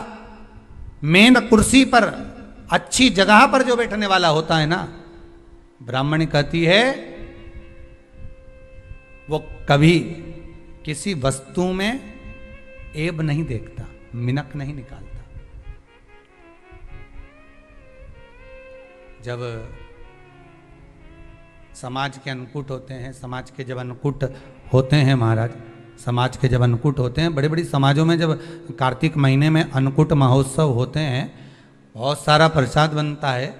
मेन कुर्सी पर अच्छी जगह पर जो बैठने वाला होता है ना, ब्राह्मणी कहती है वो कभी किसी वस्तु में ऐब नहीं देखता, मिनक नहीं निकालता। जब समाज के अन्नकूट होते हैं, समाज के जब अन्नकूट होते हैं महाराज, समाज के जब अन्नकूट होते हैं, बड़ी बड़ी समाजों में जब कार्तिक महीने में अन्नकूट महोत्सव होते हैं, बहुत सारा प्रसाद बनता है।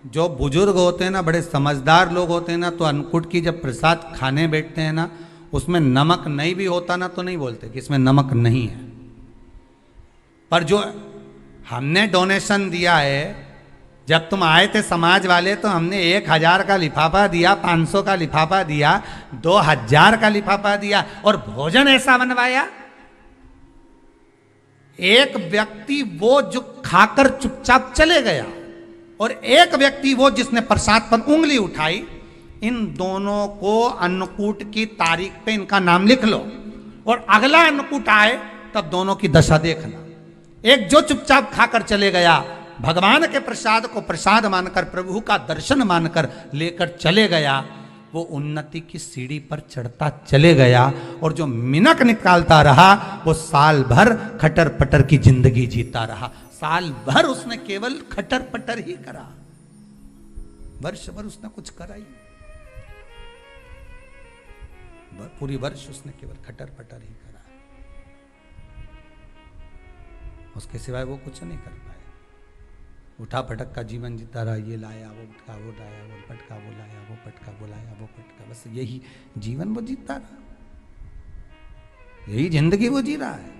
जो बुजुर्ग होते हैं ना, बड़े समझदार लोग होते हैं ना, तो अन्नकूट की जब प्रसाद खाने बैठते हैं ना, उसमें नमक नहीं भी होता ना, तो नहीं बोलते कि इसमें नमक नहीं है। पर जो हमने डोनेशन दिया है, जब तुम आए थे समाज वाले, तो हमने 1000 का लिफाफा दिया, 500 का लिफाफा दिया, 2000 का लिफाफा दिया, और भोजन ऐसा बनवाया। एक व्यक्ति वो जो खाकर चुपचाप चले गया, और एक व्यक्ति वो जिसने प्रसाद पर उंगली उठाई। इन दोनों को अन्नकूट की तारीख पे इनका नाम लिख लो, और अगला अन्नकूट आए तब दोनों की दशा देखना। एक जो चुपचाप खाकर चले गया, भगवान के प्रसाद को प्रसाद मानकर, प्रभु का दर्शन मानकर लेकर चले गया, वो उन्नति की सीढ़ी पर चढ़ता चले गया, और जो मिनक निकालता रहा वो साल भर खटर पटर की जिंदगी जीता रहा। साल भर उसने केवल खटर पटर ही करा, वर्ष भर उसने कुछ करा ही, पूरी वर्ष उसने केवल खटर पटर ही करा, उसके सिवाय वो कुछ नहीं कर पाया। उठा पटक का जीवन जीता रहा, ये लाया वो पटका, वो लाया वो पटका, वो लाया वो पटका, वो लाया वो पटका, बस यही जीवन वो जीता रहा, यही जिंदगी वो जी रहा है।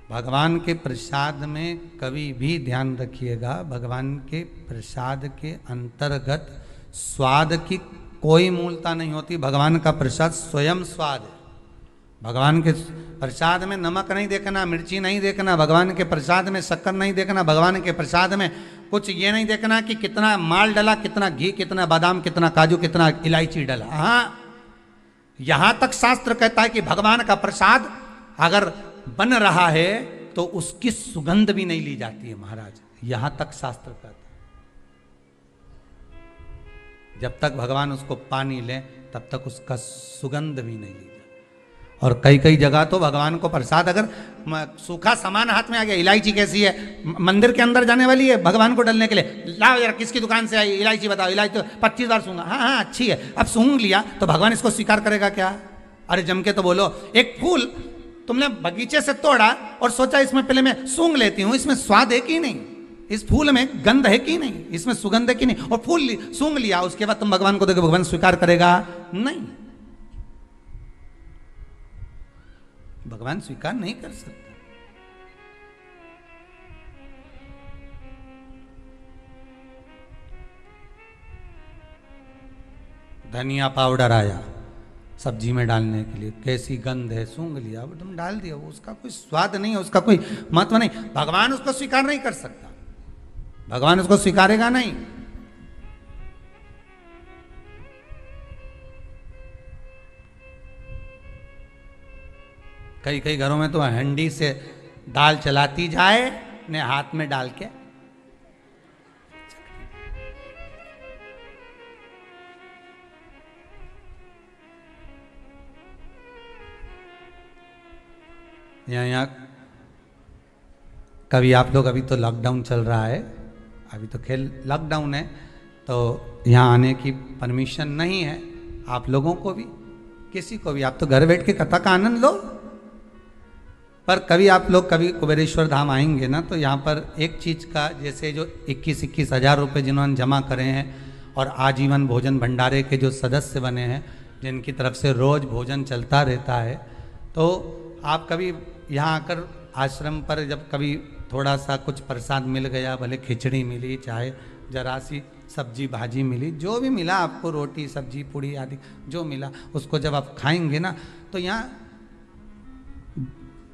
भगवान के प्रसाद में कभी भी ध्यान रखिएगा, भगवान के प्रसाद के अंतर्गत स्वाद की कोई मूलता नहीं होती। भगवान का प्रसाद स्वयं स्वाद है। भगवान के प्रसाद में नमक नहीं देखना, मिर्ची नहीं देखना, भगवान के प्रसाद में शक्कर नहीं देखना, भगवान के प्रसाद में कुछ ये नहीं देखना कि कितना माल डला, कितना घी, कितना बादाम, कितना काजू, कितना इलायची डला। हाँ, यहां तक शास्त्र कहता है कि भगवान का प्रसाद अगर बन रहा है तो उसकी सुगंध भी नहीं ली जाती है महाराज, यहां तक शास्त्र कहता है। जब तक भगवान उसको पानी ले तब तक उसका सुगंध भी नहीं ली जाती। और कई कई जगह तो भगवान को प्रसाद अगर सूखा सामान हाथ में आ गया, इलायची कैसी है, मंदिर के अंदर जाने वाली है भगवान को डालने के लिए, लाओ यार किसकी दुकान से आई इलायची बताओ, इलायची तो 25 बार सूंघा, हाँ हाँ अच्छी है, अब सूंघ लिया तो भगवान इसको स्वीकार करेगा क्या? अरे जम के तो बोलो। एक फूल तुमने बगीचे से तोड़ा और सोचा इसमें पहले मैं सूंघ लेती हूं, इसमें स्वाद है कि नहीं? इस फूल में गंध है कि नहीं, इसमें सुगंध है कि नहीं, और फूल सूंघ लिया, उसके बाद तुम भगवान को देखो, भगवान स्वीकार करेगा नहीं, भगवान स्वीकार नहीं कर सकता। धनिया पाउडर आया सब्जी में डालने के लिए, कैसी गंध है, सूंघ लिया, तुम डाल दिया, वो उसका कोई स्वाद नहीं है, उसका कोई महत्व नहीं, भगवान उसको स्वीकार नहीं कर सकता, भगवान उसको स्वीकारेगा नहीं। कई कई घरों में तो हंडी से दाल चलाती जाए ने हाथ में डाल के, यहाँ कभी आप लोग, अभी तो लॉकडाउन चल रहा है, अभी तो खेल लॉकडाउन है, तो यहाँ आने की परमिशन नहीं है आप लोगों को भी, किसी को भी, आप तो घर बैठ के कथा का आनंद लो। पर कभी आप लोग कभी कुबेरेश्वर धाम आएंगे ना, तो यहाँ पर एक चीज़ का, जैसे जो 21-21 हज़ार रुपये जिन्होंने जमा करे हैं और आजीवन भोजन भंडारे के जो सदस्य बने हैं, जिनकी तरफ से रोज़ भोजन चलता रहता है, तो आप कभी यहाँ आकर आश्रम पर जब कभी थोड़ा सा कुछ प्रसाद मिल गया, भले खिचड़ी मिली, चाहे जरा सी सब्जी भाजी मिली, जो भी मिला आपको, रोटी सब्जी पूड़ी आदि जो मिला, उसको जब आप खाएंगे ना, तो यहाँ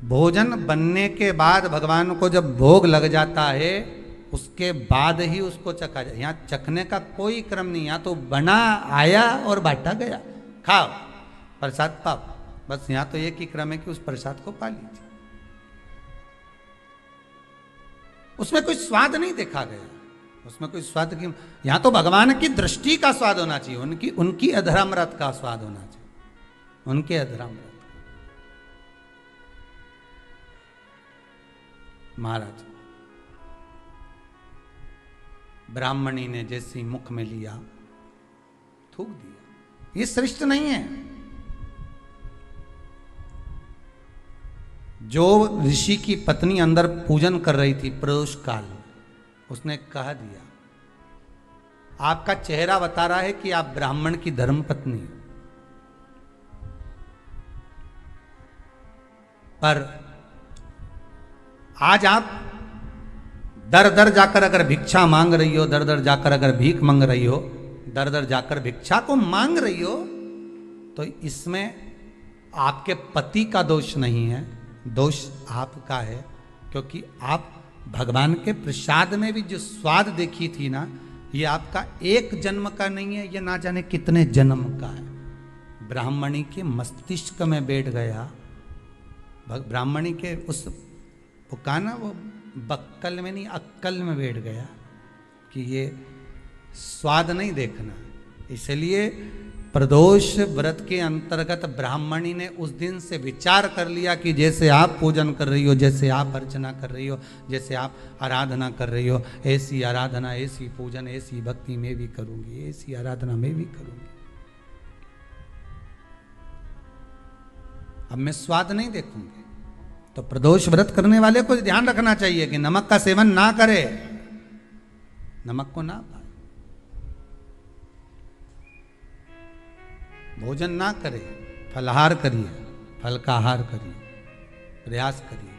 भोजन बनने के बाद भगवान को जब भोग लग जाता है, उसके बाद ही उसको चखा जाए। यहाँ चखने का कोई क्रम नहीं, यहाँ तो बना आया और बांटा गया, खाओ प्रसाद पाओ, बस यहाँ तो एक ही क्रम है कि उस प्रसाद को पा लीजिए। उसमें कोई स्वाद नहीं देखा गया, उसमें कोई स्वाद की, यहाँ तो भगवान की दृष्टि का स्वाद होना चाहिए, उनकी अधरामृत का स्वाद होना चाहिए, उनके अधरामृत। महाराज ब्राह्मणी ने जैसी मुख में लिया थूक दिया, ये श्रेष्ठ नहीं है। जो ऋषि की पत्नी अंदर पूजन कर रही थी प्रदोष काल में, उसने कह दिया, आपका चेहरा बता रहा है कि आप ब्राह्मण की धर्म पत्नी हो, पर आज आप दर दर जाकर अगर भिक्षा मांग रही हो, दर दर जाकर अगर भीख मांग रही हो, दर दर जाकर भिक्षा को मांग रही हो, तो इसमें आपके पति का दोष नहीं है, दोष आपका है, क्योंकि आप भगवान के प्रसाद में भी जो स्वाद देखी थी ना, ये आपका एक जन्म का नहीं है, ये ना जाने कितने जन्म का है। ब्राह्मणी के मस्तिष्क में बैठ गया, ब्राह्मणी के उस वो कहा ना, वो बक्कल में नहीं अक्कल में बैठ गया कि ये स्वाद नहीं देखना। इसलिए प्रदोष व्रत के अंतर्गत ब्राह्मणी ने उस दिन से विचार कर लिया कि जैसे आप पूजन कर रही हो, जैसे आप अर्चना कर रही हो, जैसे आप आराधना कर रही हो, ऐसी आराधना, ऐसी पूजन, ऐसी भक्ति मैं भी करूंगी, ऐसी आराधना मैं भी करूंगी। अब मैं स्वाद नहीं देखूंगी। तो प्रदोष व्रत करने वाले को ध्यान रखना चाहिए कि नमक का सेवन ना करे, नमक को ना पाए, भोजन ना करे, फलाहार करिए, फल का आहार करिए, प्रयास करिए।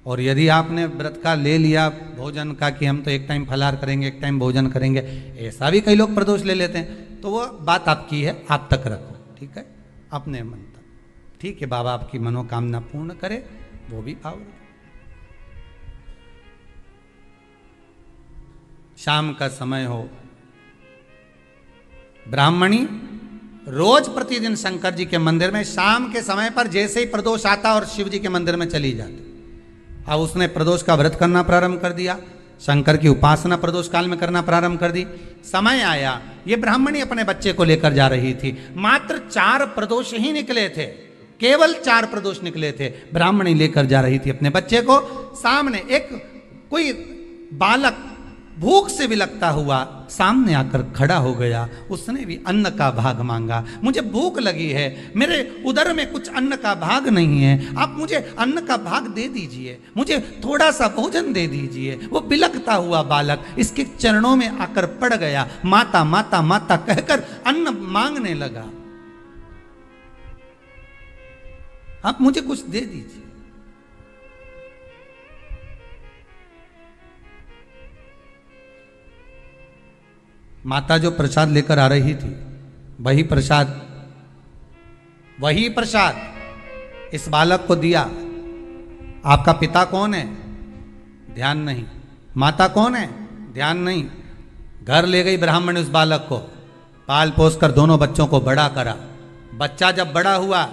और यदि आपने व्रत का ले लिया भोजन का कि हम तो एक टाइम फलाहार करेंगे, एक टाइम भोजन करेंगे, ऐसा भी कई लोग प्रदोष ले लेते हैं, तो वो बात आपकी है, आप तक रखो, ठीक है, अपने मन तक, ठीक है, बाबा आपकी मनोकामना पूर्ण करे, वो भी भाव रखो। शाम का समय हो, ब्राह्मणी रोज प्रतिदिन शंकर जी के मंदिर में शाम के समय पर जैसे ही प्रदोष आता और शिव जी के मंदिर में चली जाती। अब उसने प्रदोष का व्रत करना प्रारंभ कर दिया, शंकर की उपासना प्रदोष काल में करना प्रारंभ कर दी। समय आया, ये ब्राह्मणी अपने बच्चे को लेकर जा रही थी, मात्र 4 प्रदोष ही निकले थे, केवल 4 प्रदोष निकले थे। ब्राह्मणी लेकर जा रही थी अपने बच्चे को, सामने एक कोई बालक भूख से विलकता हुआ सामने आकर खड़ा हो गया। उसने भी अन्न का भाग मांगा। मुझे भूख लगी है, मेरे उदर में कुछ अन्न का भाग नहीं है, आप मुझे अन्न का भाग दे दीजिए, मुझे थोड़ा सा भोजन दे दीजिए। वो बिलकता हुआ बालक इसके चरणों में आकर पड़ गया। माता माता माता कहकर अन्न मांगने लगा। आप मुझे कुछ दे दीजिए। माता जो प्रसाद लेकर आ रही थी, वही प्रसाद इस बालक को दिया। आपका पिता कौन है? ध्यान नहीं। माता कौन है? ध्यान नहीं। घर ले गई ब्राह्मण उस बालक को, पाल पोस कर दोनों बच्चों को बड़ा करा। बच्चा जब बड़ा हुआ,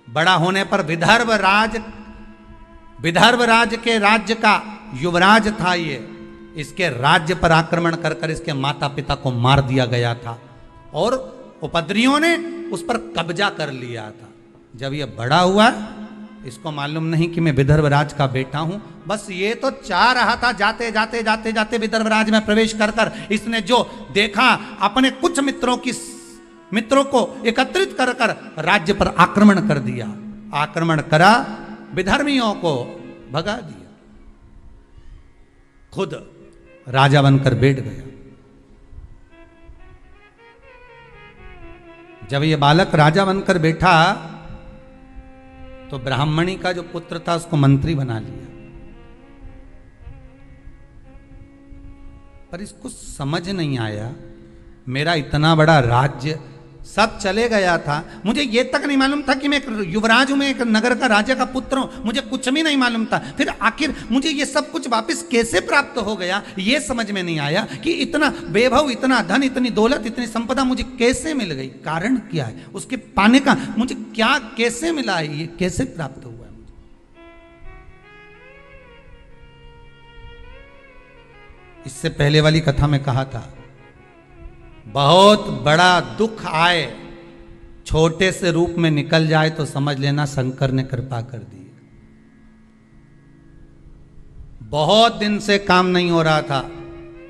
बड़ा होने पर विदर्भ राज के राज्य का युवराज था ये। इसके राज्य पर आक्रमण कर कर इसके माता पिता को मार दिया गया था और उपद्रवियों ने उस पर कब्जा कर लिया था। जब ये बड़ा हुआ, इसको मालूम नहीं कि मैं विदर्भ राज का बेटा हूं। बस ये तो चाह रहा था जाते जाते जाते जाते विदर्भ राज में प्रवेश कर कर इसने जो देखा, अपने कुछ मित्रों को एकत्रित कर कर राज्य पर आक्रमण कर दिया। आक्रमण करा, विधर्मियों को भगा दिया, खुद राजा बनकर बैठ गया। जब ये बालक राजा बनकर बैठा तो ब्राह्मणी का जो पुत्र था उसको मंत्री बना लिया। पर इसको समझ नहीं आया, मेरा इतना बड़ा राज्य सब चले गया था, मुझे ये तक नहीं मालूम था कि मैं एक युवराज हूं, मैं एक नगर का राजा का पुत्र हूं, मुझे कुछ भी नहीं मालूम था। फिर आखिर मुझे ये सब कुछ वापस कैसे प्राप्त हो गया, ये समझ में नहीं आया कि इतना वैभव, इतना धन, इतनी दौलत, इतनी संपदा मुझे कैसे मिल गई, कारण क्या है, उसके पाने का मुझे क्या कैसे मिला है, ये कैसे प्राप्त हुआ है मुझे। इससे पहले वाली कथा में कहा था, बहुत बड़ा दुख आए, छोटे से रूप में निकल जाए तो समझ लेना शंकर ने कृपा कर दी। बहुत दिन से काम नहीं हो रहा था,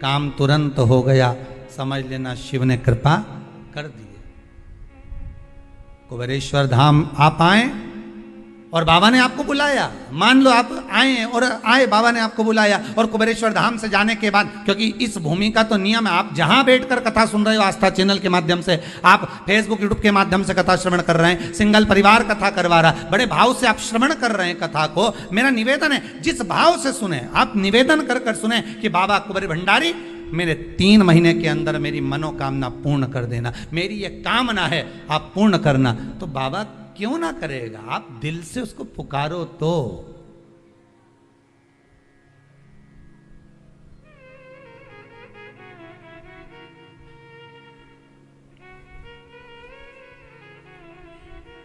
काम तुरंत हो गया, समझ लेना शिव ने कृपा कर दी। कुबेरेश्वर धाम आप आए और बाबा ने आपको बुलाया, मान लो आप आए और बाबा ने आपको बुलाया और कुबेरेश्वर धाम से जाने के बाद, क्योंकि इस भूमि का तो नियम है, आप जहां बैठकर कथा सुन रहे हो, आस्था चैनल के माध्यम से, आप फेसबुक यूट्यूब के माध्यम से कथा श्रवण कर रहे हैं, सिंगल परिवार कथा करवा रहा, बड़े भाव से आप श्रवण कर रहे हैं कथा को। मेरा निवेदन है, जिस भाव से सुने, आप निवेदन कर कर सुने कि बाबा कुबेर भंडारी मेरे 3 महीने के अंदर मेरी मनोकामना पूर्ण कर देना, मेरी ये कामना है आप पूर्ण करना। तो बाबा क्यों ना करेगा, आप दिल से उसको पुकारो तो।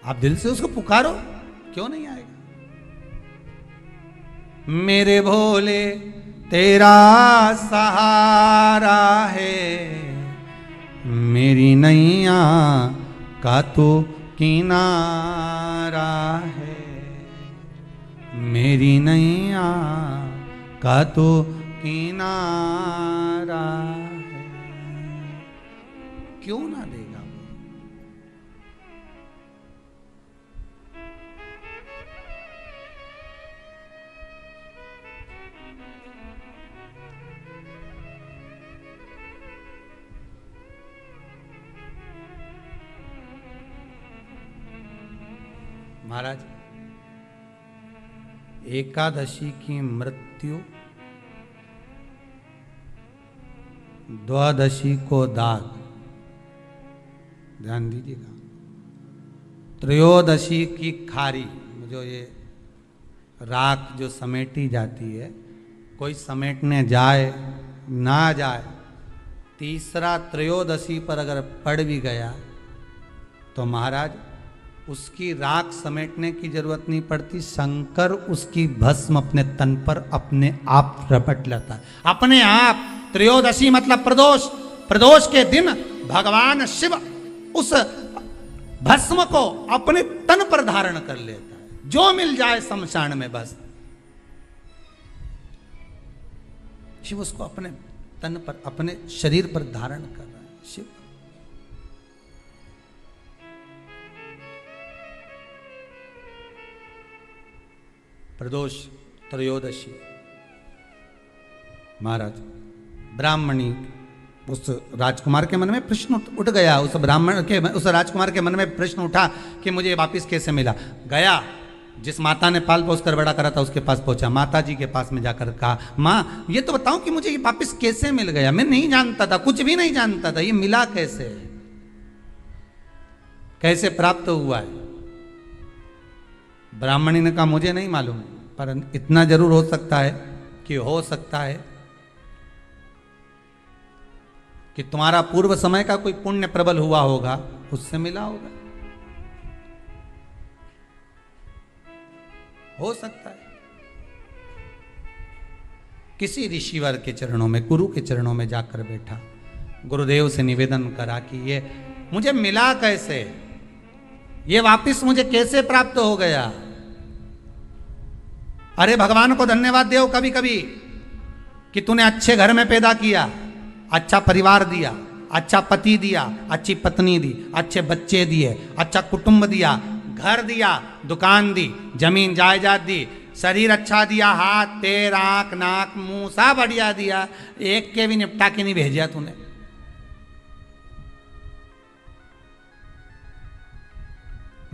आप दिल से उसको पुकारो, क्यों नहीं आएगा। मेरे भोले तेरा सहारा है, मेरी नैया का तू किनारा है, मेरी नैया का तो किनारा है। क्यों ना देगा। महाराज, एकादशी की मृत्यु, द्वादशी को दाग, ध्यान दीजिएगा, त्रयोदशी की खारी, जो ये राख जो समेटी जाती है, कोई समेटने जाए ना जाए, तीसरा त्रयोदशी पर अगर पड़ भी गया तो महाराज उसकी राख समेटने की जरूरत नहीं पड़ती, शंकर उसकी भस्म अपने तन पर अपने आप रपट लेता है, अपने आप। त्रयोदशी मतलब प्रदोष, प्रदोष के दिन भगवान शिव उस भस्म को अपने तन पर धारण कर लेता है, जो मिल जाए शमशान में बस। शिव उसको अपने तन पर, अपने शरीर पर धारण कर रहा है। शिव प्रदोष त्रयोदशी, महाराज ब्राह्मणी, उस राजकुमार के मन में प्रश्न उठ गया, उस ब्राह्मण के, उस राजकुमार के मन में प्रश्न उठा कि मुझे वापिस कैसे मिला। गया, जिस माता ने पाल पोस कर बड़ा करा था उसके पास पहुंचा, माता जी के पास में जाकर कहा, माँ ये तो बताओ कि मुझे ये वापिस कैसे मिल गया, मैं नहीं जानता था, कुछ भी नहीं जानता था, ये मिला कैसे, कैसे प्राप्त हुआ है। ब्राह्मणी ने कहा मुझे नहीं मालूम, पर इतना जरूर हो सकता है कि हो सकता है कि तुम्हारा पूर्व समय का कोई पुण्य प्रबल हुआ होगा, उससे मिला होगा, हो सकता है। किसी ऋषिवर के चरणों में, गुरु के चरणों में जाकर बैठा, गुरुदेव से निवेदन करा कि ये मुझे मिला कैसे, ये वापिस मुझे कैसे प्राप्त हो गया। अरे भगवान को धन्यवाद दो कभी कभी कि तूने अच्छे घर में पैदा किया, अच्छा परिवार दिया, अच्छा पति दिया, अच्छी पत्नी दी, अच्छे बच्चे दिए, अच्छा कुटुंब दिया, घर दिया, दुकान दी, जमीन जायदाद दी, शरीर अच्छा दिया, हाथ पैर आंख नाक मुंह सब बढ़िया दिया, एक के भी निपटा के नहीं भेजा तूने।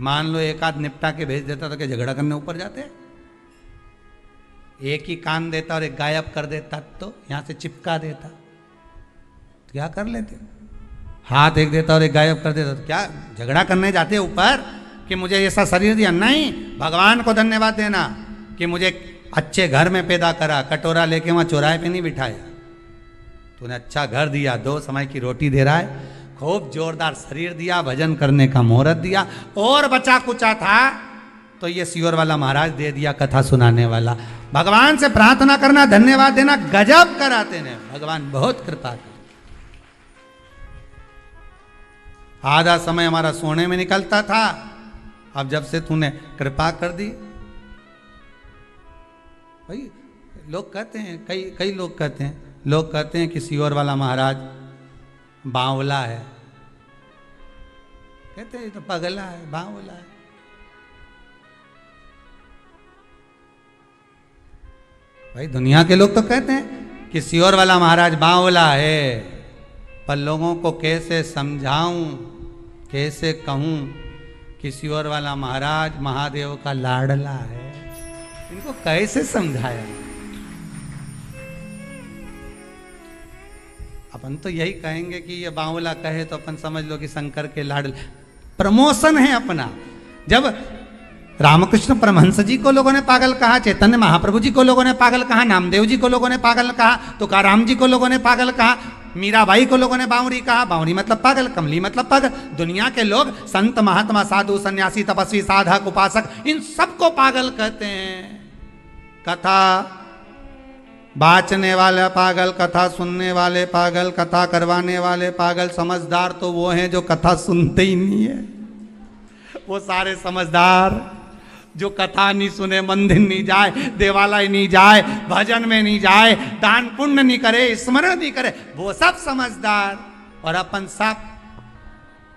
मान लो एक आध निपटा के भेज देता तो क्या झगड़ा करने ऊपर जाते? एक ही कान देता और एक गायब कर देता तो यहां से चिपका देता, तो क्या कर लेते? हाथ एक देता और एक गायब कर देता तो क्या झगड़ा करने जाते ऊपर कि मुझे ऐसा शरीर दिया? नहीं, भगवान को धन्यवाद देना कि मुझे अच्छे घर में पैदा करा, कटोरा लेके वहां चौराहे पे नहीं बिठाया, तूने अच्छा घर दिया, 2 समय की रोटी दे रहा है, खूब जोरदार शरीर दिया, भजन करने का मुहूर्त दिया, और बचा कुचा था तो ये सियोर वाला महाराज दे दिया, कथा सुनाने वाला। भगवान से प्रार्थना करना, धन्यवाद देना, गजब कराते ने भगवान, बहुत कृपा कर। आधा समय हमारा सोने में निकलता था, अब जब से तूने कृपा कर दी, भाई लोग कहते हैं, कई लोग कहते हैं कि सियोर वाला महाराज बावला है, कहते हैं तो पगला है, बावला है। भाई दुनिया के लोग तो कहते हैं कि सियोर वाला महाराज बावला है, पर लोगों को कैसे समझाऊं, कैसे कहूं कि सियोर वाला महाराज महादेव का लाडला है, इनको कैसे समझाया? अपन तो यही कहेंगे कि ये बावला कहे तो अपन समझ लो कि शंकर के लाडले, प्रमोशन है अपना। जब रामकृष्ण परमहंस जी को लोगों ने पागल कहा, चैतन्य महाप्रभु जी को लोगों ने पागल कहा, नामदेव जी को लोगों ने पागल कहा, तुकाराम जी को लोगों ने पागल कहा, मीराबाई को लोगों ने बावरी कहा, बावरी मतलब पागल, कमली मतलब पागल। दुनिया के लोग संत महात्मा साधु सन्यासी तपस्वी साधक उपासक इन सबको पागल कहते हैं। कथा बाचने वाले पागल, कथा सुनने वाले पागल, कथा करवाने वाले पागल, समझदार तो वो हैं जो कथा सुनते ही नहीं है। वो सारे समझदार जो कथा नहीं सुने, मंदिर नहीं जाए, देवालय नहीं जाए, भजन में नहीं जाए, दान पुण्य नहीं करे, स्मरण नहीं करे, वो सब समझदार। और अपन सब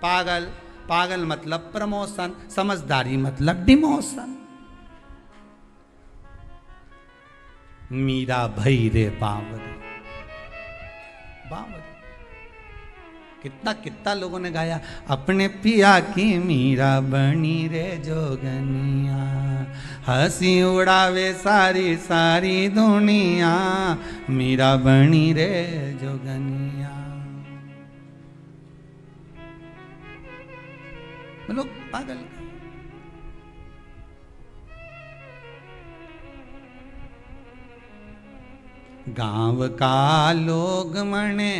पागल। पागल मतलब प्रमोशन, समझदारी मतलब डिमोशन। मीरा भई रे बावरी, बावरी कितना लोगों ने गाया, अपने पिया की मीरा बनी रे जोगनिया, हंसी उड़ावे सारी सारी दुनिया, मीरा बनी रे जोगनिया। लोग पागल। गांव का लोग मने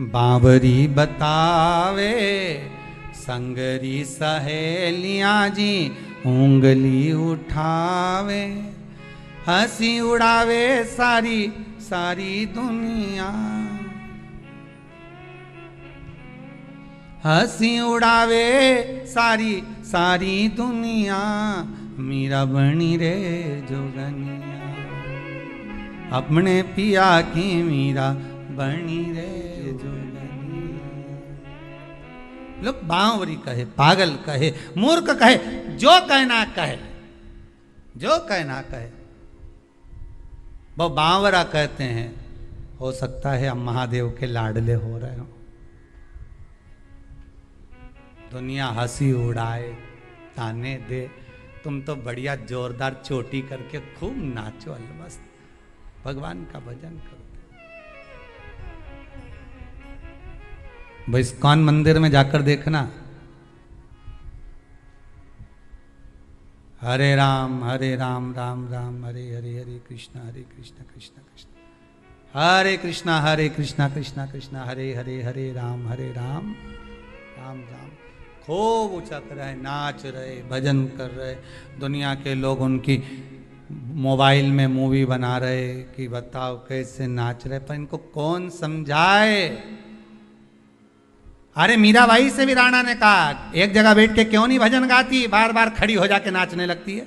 बावरी बतावे, संगरी सहेलियां जी उंगली उठावे, हंसी उड़ावे सारी सारी दुनिया, हंसी उड़ावे सारी सारी दुनिया, मीरा बनी रे जोगनिया। अपने पिया की मीरा बनी रे जोगनी। लोग बावरी कहे, पागल कहे, मूर्ख कहे, जो कहना कहे, जो कहना कहे, वो बावरा कहते हैं। हो सकता है हम महादेव के लाडले हो रहे हो, दुनिया हंसी उड़ाए, ताने दे, तुम तो बढ़िया जोरदार चोटी करके खूब नाचो, अलमस्त भगवान का भजन करो। भाई इस्कॉन मंदिर में जाकर देखना, हरे राम राम राम हरे हरे, हरे कृष्ण कृष्ण कृष्ण हरे कृष्णा कृष्ण कृष्ण हरे हरे, हरे राम राम राम राम। खूब उछक रहे, नाच रहे, भजन कर रहे। दुनिया के लोग उनकी मोबाइल में मूवी बना रहे कि बताओ कैसे नाच रहे, पर इनको कौन समझाए। अरे मीराबाई से भी राणा ने कहा, एक जगह बैठ के क्यों नहीं भजन गाती, बार बार खड़ी हो जाके नाचने लगती है।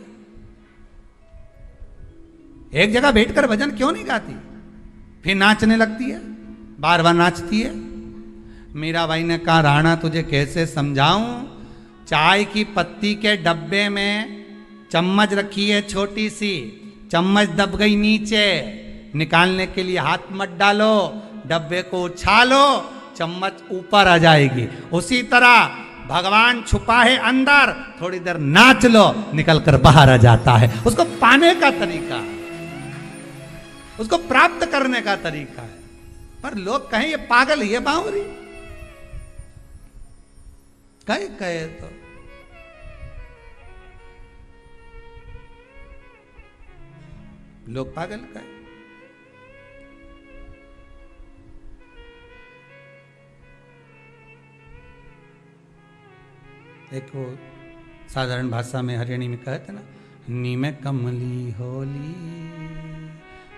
एक जगह बैठकर भजन क्यों नहीं गाती, फिर नाचने लगती है, बार बार नाचती है। मीराबाई ने कहा, राणा तुझे कैसे समझाऊं, चाय की पत्ती के डब्बे में चम्मच रखी है छोटी सी, चम्मच दब गई नीचे, निकालने के लिए हाथ मत डालो, डब्बे को उछालो, चम्मच ऊपर आ जाएगी। उसी तरह भगवान छुपा है अंदर, थोड़ी देर नाच लो, निकल कर बाहर आ जाता है। उसको पाने का तरीका है, उसको प्राप्त करने का तरीका है। पर लोग कहें ये पागल, ये बावरी, कहे तो लोग पागल कहे। देखो साधारण भाषा में हरियाणी में कहते ना, नी में कमली होली,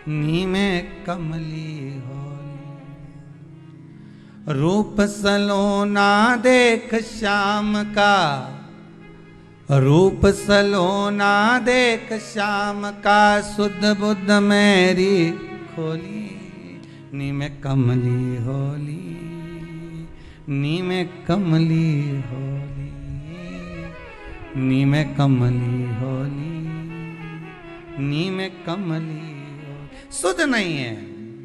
नी में कमली होली, रूप सलोना देख श्याम का, रूप सलोना देख श्याम का, सुध बुद्ध मेरी खोली, नी में कमली होली, नी में कमली होली, नी में कमली होली, नी में कमली होली। सुध नहीं है,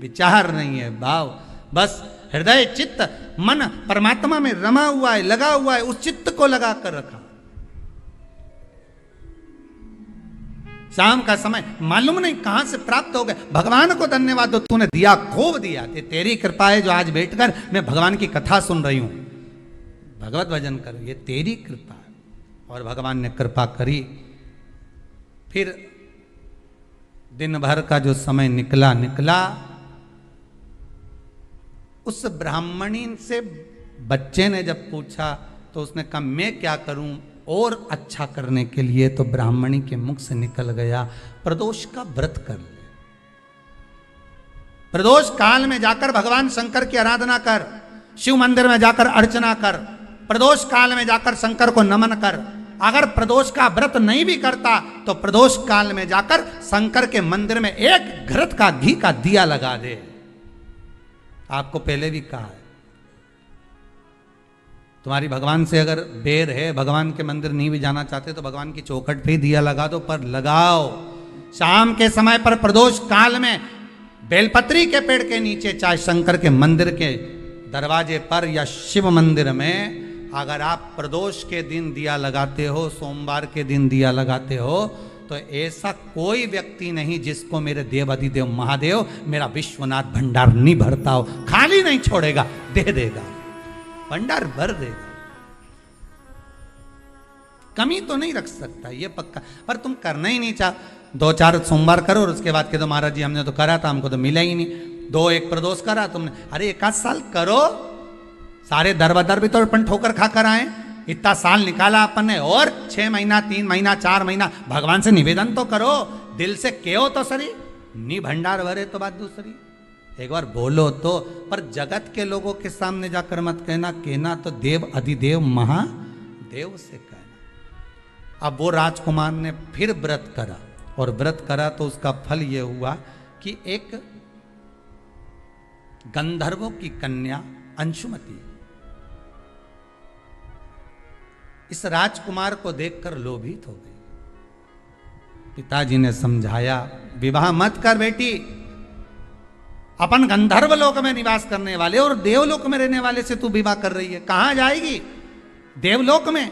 विचार नहीं है, भाव, बस हृदय चित्त मन परमात्मा में रमा हुआ है, लगा हुआ है, उस चित्त को लगा कर रखा। शाम का समय मालूम नहीं कहां से प्राप्त हो गया। भगवान को धन्यवाद दो, तूने दिया, खूब दिया, तेरी कृपा है जो आज बैठकर मैं भगवान की कथा सुन रही हूं, भगवत भजन कर, ये तेरी कृपा है। और भगवान ने कृपा करी। फिर दिन भर का जो समय निकला, उस ब्राह्मणी से बच्चे ने जब पूछा तो उसने कहा मैं क्या करूं और अच्छा करने के लिए, तो ब्राह्मणी के मुख से निकल गया, प्रदोष का व्रत कर ले, प्रदोष काल में जाकर भगवान शंकर की आराधना कर, शिव मंदिर में जाकर अर्चना कर, प्रदोष काल में जाकर शंकर को नमन कर। अगर प्रदोष का व्रत नहीं भी करता तो प्रदोष काल में जाकर शंकर के मंदिर में एक घृत का घी का दिया लगा दे। आपको पहले भी कहा है, तुम्हारी भगवान से अगर बैर है, भगवान के मंदिर नहीं भी जाना चाहते तो भगवान की चौखट पे ही दिया लगा दो, पर लगाओ। शाम के समय पर प्रदोष काल में बेलपत्री के पेड़ के नीचे, चाहे शंकर के मंदिर के दरवाजे पर या शिव मंदिर में, अगर आप प्रदोष के दिन दिया लगाते हो, सोमवार के दिन दिया लगाते हो, तो ऐसा कोई व्यक्ति नहीं जिसको मेरे देव अधिदेव महादेव मेरा विश्वनाथ भंडार नहीं भरता हो, खाली नहीं छोड़ेगा, दे देगा, भंडार भर देगा। कमी तो नहीं रख सकता, ये पक्का। पर तुम करना ही नहीं चाह, 2-4 सोमवार करो और उसके बाद के तो महाराज जी हमने तो करा था, हमको तो मिला ही नहीं। 2-1 प्रदोष करा तुमने, अरे 1 साल करो, सारे दरबदर भी तो अपन ठोकर खा कर आए, इतना साल निकाला अपन ने, और 6 महीना 3 महीना 4 महीना भगवान से निवेदन तो करो, दिल से कहो तो सही, नी भंडार भरे तो बात दूसरी, एक बार बोलो तो। पर जगत के लोगों के सामने जाकर मत कहना, कहना तो देव अधिदेव महादेव से कहना। अब वो राजकुमार ने फिर व्रत करा, और व्रत करा तो उसका फल ये हुआ कि एक गंधर्वों की कन्या अंशुमति इस राजकुमार को देखकर लोभित हो गई। पिताजी ने समझाया, विवाह मत कर बेटी, अपन गंधर्व लोक में निवास करने वाले और देवलोक में रहने वाले से तू विवाह कर रही है, कहां जाएगी? देवलोक में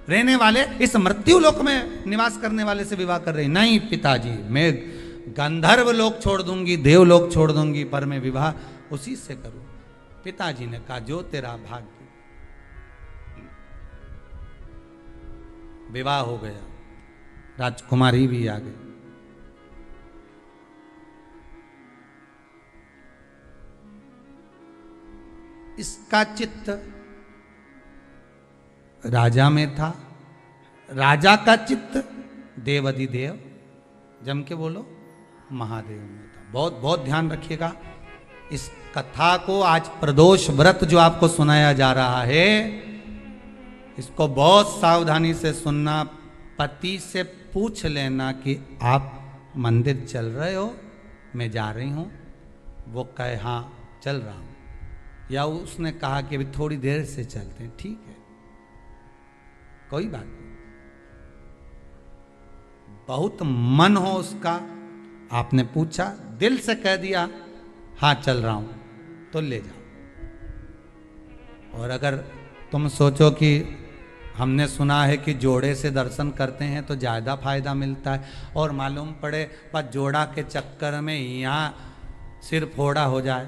रहने वाले इस मृत्यु लोक में निवास करने वाले से विवाह कर रही। नहीं पिताजी, मैं गंधर्व लोक छोड़ दूंगी, देवलोक छोड़ दूंगी, पर मैं विवाह उसी से करूं। पिताजी ने कहा, जो तेरा भाग्य। विवाह हो गया, राजकुमारी भी आ गई। इसका चित्त राजा में था, राजा का चित्त देवाधिदेव, जम के बोलो, महादेव में था। बहुत बहुत ध्यान रखिएगा इस कथा को। आज प्रदोष व्रत जो आपको सुनाया जा रहा है, इसको बहुत सावधानी से सुनना। पति से पूछ लेना कि आप मंदिर चल रहे हो, मैं जा रही हूं। वो कहे हाँ चल रहा हूं, या उसने कहा कि अभी थोड़ी देर से चलते हैं, ठीक है, कोई बात नहीं। बहुत मन हो उसका, आपने पूछा, दिल से कह दिया हाँ चल रहा हूं, तो ले जाओ। और अगर तुम सोचो कि हमने सुना है कि जोड़े से दर्शन करते हैं तो ज़्यादा फायदा मिलता है, और मालूम पड़े बस जोड़ा के चक्कर में यहाँ सिर फोड़ा हो जाए,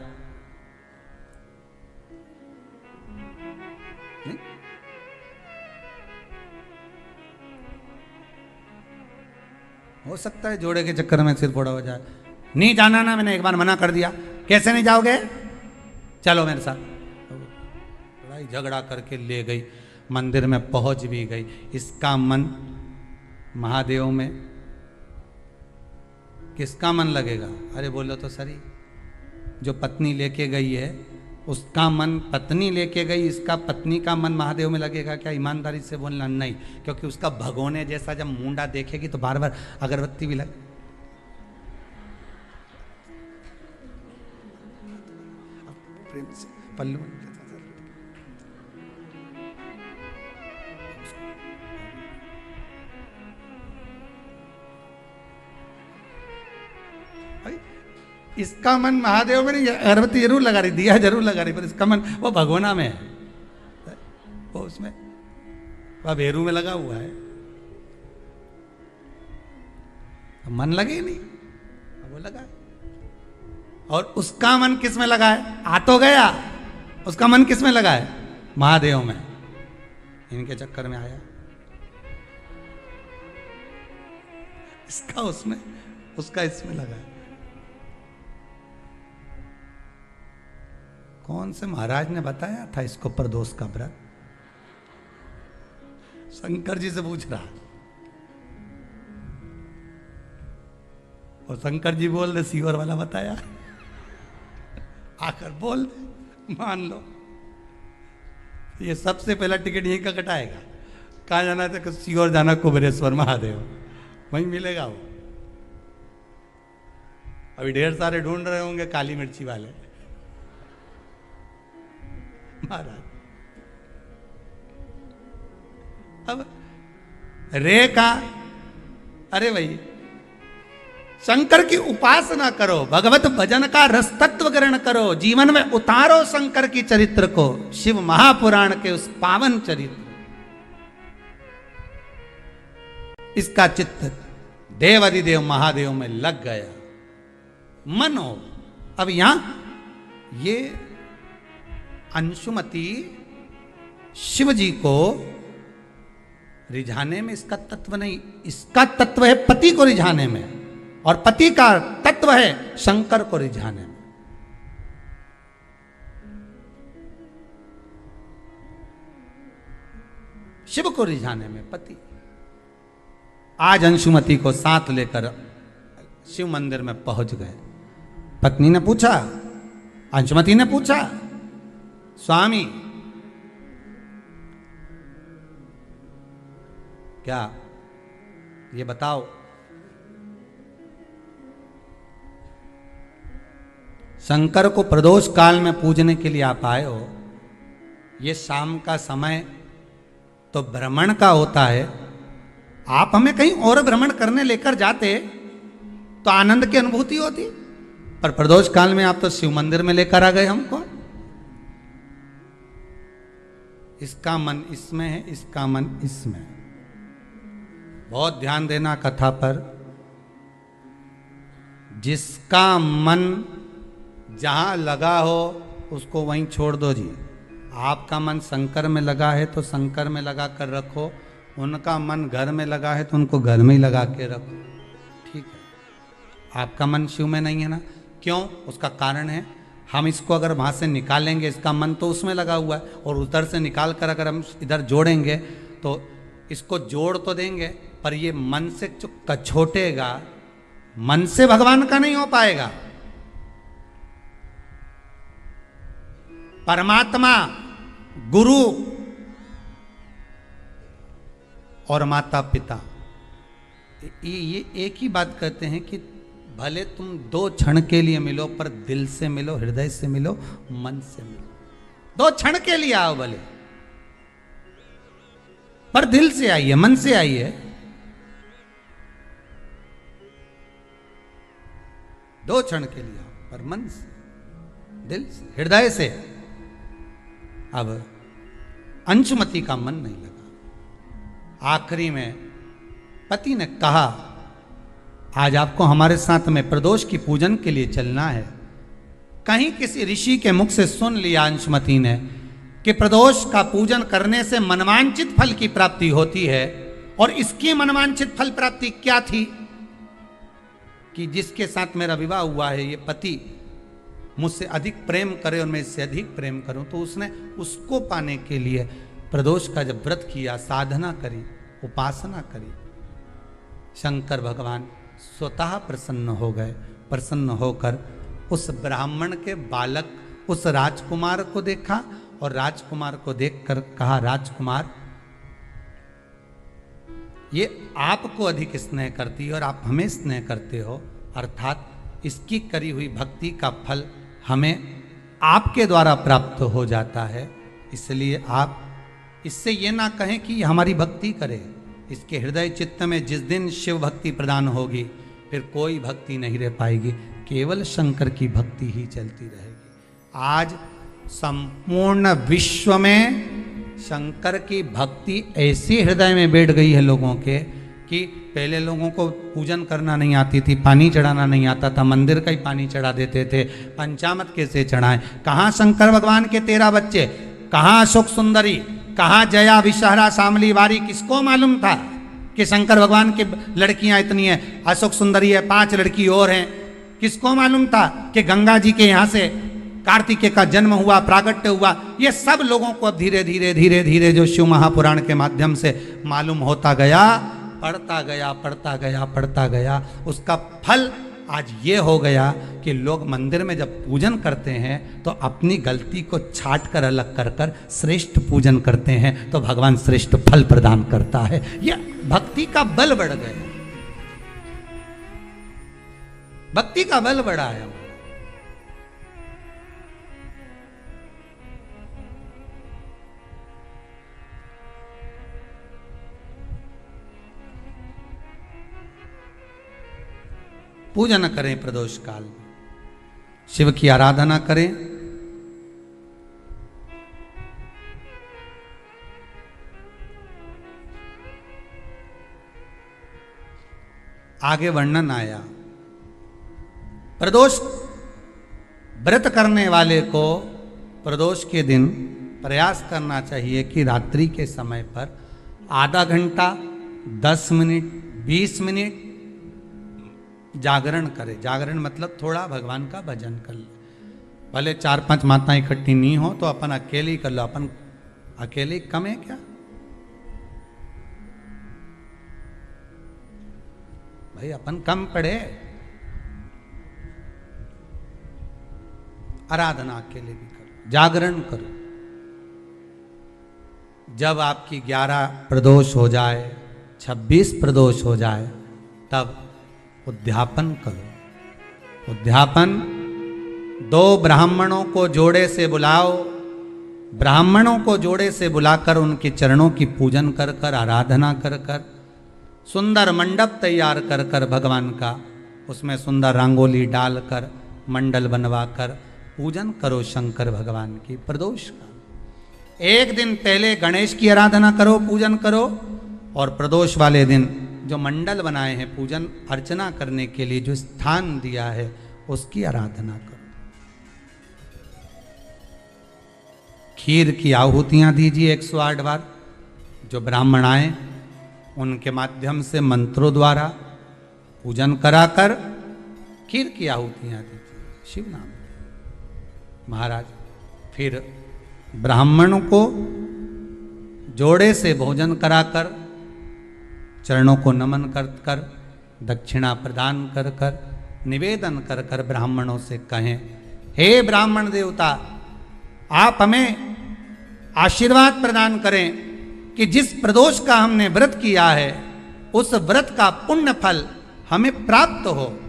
नहीं? हो सकता है जोड़े के चक्कर में सिर फोड़ा हो जाए। नहीं जाना ना, मैंने एक बार मना कर दिया। कैसे नहीं जाओगे, चलो मेरे साथ। लड़ाई झगड़ा करके ले गई, मंदिर में पहुंच भी गई। इसका मन महादेव में, किसका मन लगेगा? अरे बोलो तो सही, जो पत्नी लेके गई है उसका मन, पत्नी लेके गई, इसका पत्नी का मन महादेव में लगेगा क्या? ईमानदारी से बोलना नहीं, क्योंकि उसका भगोने जैसा जब मुंडा देखेगी तो बार बार अगरबत्ती भी लगे। प्रेम से पल्लू इसका मन महादेव में नहीं, अगरबत्ती जरूर लगा रही, दिया जरूर लगा रही, पर इसका मन वो भगोना में है, वो उसमें वह भेरू में लगा हुआ है। मन लगे नहीं, वो लगा है। और उसका मन किस में लगा है? आ तो गया, उसका मन किस में लगा है? महादेव में। इनके चक्कर में आया, इसका उसमें, उसका इसमें लगा है। कौन से महाराज ने बताया था इसको प्रदोष का व्रत? शंकर जी से पूछ रहा, और शंकर जी बोल रहे सीवर वाला बताया। आकर बोल दे, मान लो। ये सबसे पहला टिकट यहीं का कटाएगा। कहाँ जाना था? सीवर जाना, कुबेरेश्वर महादेव, वहीं मिलेगा वो। अभी ढेर सारे ढूंढ रहे होंगे काली मिर्ची वाले महाराज। अब रे का, अरे भाई शंकर की उपासना करो, भगवत भजन का रस तत्व ग्रहण करो, जीवन में उतारो शंकर की चरित्र को, शिव महापुराण के उस पावन चरित्र। इसका चित्त देवाधिदेव महादेव में लग गया, मन हो। अब यहां ये अंशुमति शिव जी को रिझाने में इसका तत्व नहीं, इसका तत्व है पति को रिझाने में, और पति का तत्व है शंकर को रिझाने में। शिव को रिझाने में पति। आज अंशुमति को साथ लेकर शिव मंदिर में पहुंच गए। पत्नी ने पूछा, अंशुमति ने पूछा, स्वामी क्या, ये बताओ शंकर को प्रदोष काल में पूजने के लिए आप आए हो, ये शाम का समय तो भ्रमण का होता है। आप हमें कहीं और भ्रमण करने लेकर जाते तो आनंद की अनुभूति होती, पर प्रदोष काल में आप तो शिव मंदिर में लेकर आ गए हमको। इसका मन इसमें है, इसका मन इसमें। बहुत ध्यान देना कथा पर। जिसका मन जहां लगा हो उसको वहीं छोड़ दो जी। आपका मन शंकर में लगा है तो शंकर में लगा कर रखो, उनका मन घर में लगा है तो उनको घर में ही लगा के रखो, ठीक है। आपका मन शिव में नहीं है ना, क्यों? उसका कारण है, हम इसको अगर वहाँ से निकालेंगे, इसका मन तो उसमें लगा हुआ है, और उधर से निकाल कर अगर हम इधर जोड़ेंगे तो इसको जोड़ तो देंगे, पर ये मन से जो कछोटेगा, मन से भगवान का नहीं हो पाएगा। परमात्मा, गुरु और माता पिता ये एक ही बात कहते हैं कि भले तुम 2 क्षण के लिए मिलो, पर दिल से मिलो, हृदय से मिलो, मन से मिलो। 2 क्षण के लिए आओ भले, पर दिल से आइए, मन से आइए। 2 क्षण के लिए आओ, पर मन से, दिल से, हृदय से। अब अंशुमति का मन नहीं लगा। आखिरी में पति ने कहा, आज आपको हमारे साथ में प्रदोष की पूजन के लिए चलना है। कहीं किसी ऋषि के मुख से सुन लिया अंशुमति ने कि प्रदोष का पूजन करने से मनवांछित फल की प्राप्ति होती है, और इसकी मनवांछित फल प्राप्ति क्या थी कि जिसके साथ मेरा विवाह हुआ है, ये पति मुझसे अधिक प्रेम करे और मैं इससे अधिक प्रेम करूं। तो उसने उसको पाने के लिए प्रदोष का जब व्रत किया, साधना करी, उपासना करी, शंकर भगवान स्वतः प्रसन्न हो गए। प्रसन्न होकर उस ब्राह्मण के बालक, उस राजकुमार को देखा, और राजकुमार को देखकर कहा, राजकुमार, ये आपको अधिक स्नेह करती है और आप हमें स्नेह करते हो, अर्थात इसकी करी हुई भक्ति का फल हमें आपके द्वारा प्राप्त हो जाता है। इसलिए आप इससे ये ना कहें कि हमारी भक्ति करे। इसके हृदय चित्त में जिस दिन शिव भक्ति प्रदान होगी, फिर कोई भक्ति नहीं रह पाएगी, केवल शंकर की भक्ति ही चलती रहेगी। आज संपूर्ण विश्व में शंकर की भक्ति ऐसी हृदय में बैठ गई है लोगों के कि पहले लोगों को पूजन करना नहीं आती थी, पानी चढ़ाना नहीं आता था, मंदिर का ही पानी चढ़ा देते थे। पंचामृत कैसे चढ़ाएं? कहाँ शंकर भगवान के 13 बच्चे, कहाँ अशोक सुंदरी, कहाँ जया विषहरा शामली वारी? किसको मालूम था कि शंकर भगवान की लड़कियां इतनी हैं, अशोक सुंदरी है, 5 लड़की और हैं? किसको मालूम था कि गंगा जी के यहाँ से कार्तिकेय का जन्म हुआ, प्रागट्य हुआ? ये सब लोगों को अब धीरे धीरे धीरे धीरे जो शिव महापुराण के माध्यम से मालूम होता गया, पढ़ता गया, पढ़ता गया, पढ़ता गया। उसका फल आज ये हो गया कि लोग मंदिर में जब पूजन करते हैं तो अपनी गलती को छाट कर अलग कर कर श्रेष्ठ पूजन करते हैं, तो भगवान श्रेष्ठ फल प्रदान करता है। यह भक्ति का बल बढ़ गया, भक्ति का बल बढ़ा है। पूजन करें प्रदोष काल में, शिव की आराधना करें। आगे वर्णन आया, प्रदोष व्रत करने वाले को प्रदोष के दिन प्रयास करना चाहिए कि रात्रि के समय पर आधा घंटा, 10 मिनट, 20 मिनट जागरण करे। जागरण मतलब थोड़ा भगवान का भजन कर ले। भले 4-5 माताएं इकट्ठी नहीं हो तो अपन अकेले ही कर लो। अपन अकेले कम है क्या भाई? अपन कम पड़े? आराधना अकेले भी करो, जागरण करो। जब आपकी 11 प्रदोष हो जाए, 26 प्रदोष हो जाए, तब उद्यापन करो। उद्यापन दो ब्राह्मणों को जोड़े से बुलाओ, ब्राह्मणों को जोड़े से बुलाकर उनके चरणों की पूजन कर कर, आराधना कर कर, सुंदर मंडप तैयार कर कर भगवान का, उसमें सुंदर रंगोली डालकर, मंडल बनवाकर पूजन करो शंकर भगवान की प्रदोष का। एक दिन पहले गणेश की आराधना करो, पूजन करो, और प्रदोष वाले दिन जो मंडल बनाए हैं पूजन अर्चना करने के लिए, जो स्थान दिया है उसकी आराधना करो। खीर की आहुतियां दीजिए 108 बार। जो ब्राह्मण आए उनके माध्यम से मंत्रों द्वारा पूजन कराकर खीर की आहुतियां दीजिए शिव नाम महाराज। फिर ब्राह्मणों को जोड़े से भोजन कराकर, चरणों को नमन कर कर, दक्षिणा प्रदान कर कर, निवेदन कर कर ब्राह्मणों से कहें, हे ब्राह्मण देवता, आप हमें आशीर्वाद प्रदान करें कि जिस प्रदोष का हमने व्रत किया है उस व्रत का पुण्य फल हमें प्राप्त हो।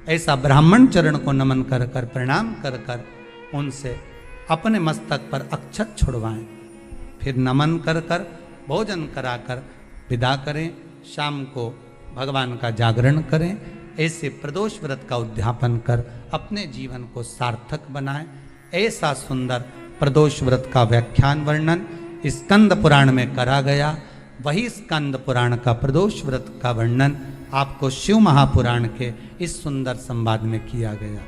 ऐसा ब्राह्मण चरण को नमन कर कर, प्रणाम कर कर उनसे अपने मस्तक पर अक्षत छुड़वाएं। फिर नमन कर कर, भोजन कराकर विदा करें। शाम को भगवान का जागरण करें। ऐसे प्रदोष व्रत का उद्यापन कर अपने जीवन को सार्थक बनाएं। ऐसा सुंदर प्रदोष व्रत का व्याख्यान वर्णन स्कंद पुराण में करा गया। वही स्कंद पुराण का प्रदोष व्रत का वर्णन आपको शिव महापुराण के इस सुंदर संवाद में किया गया।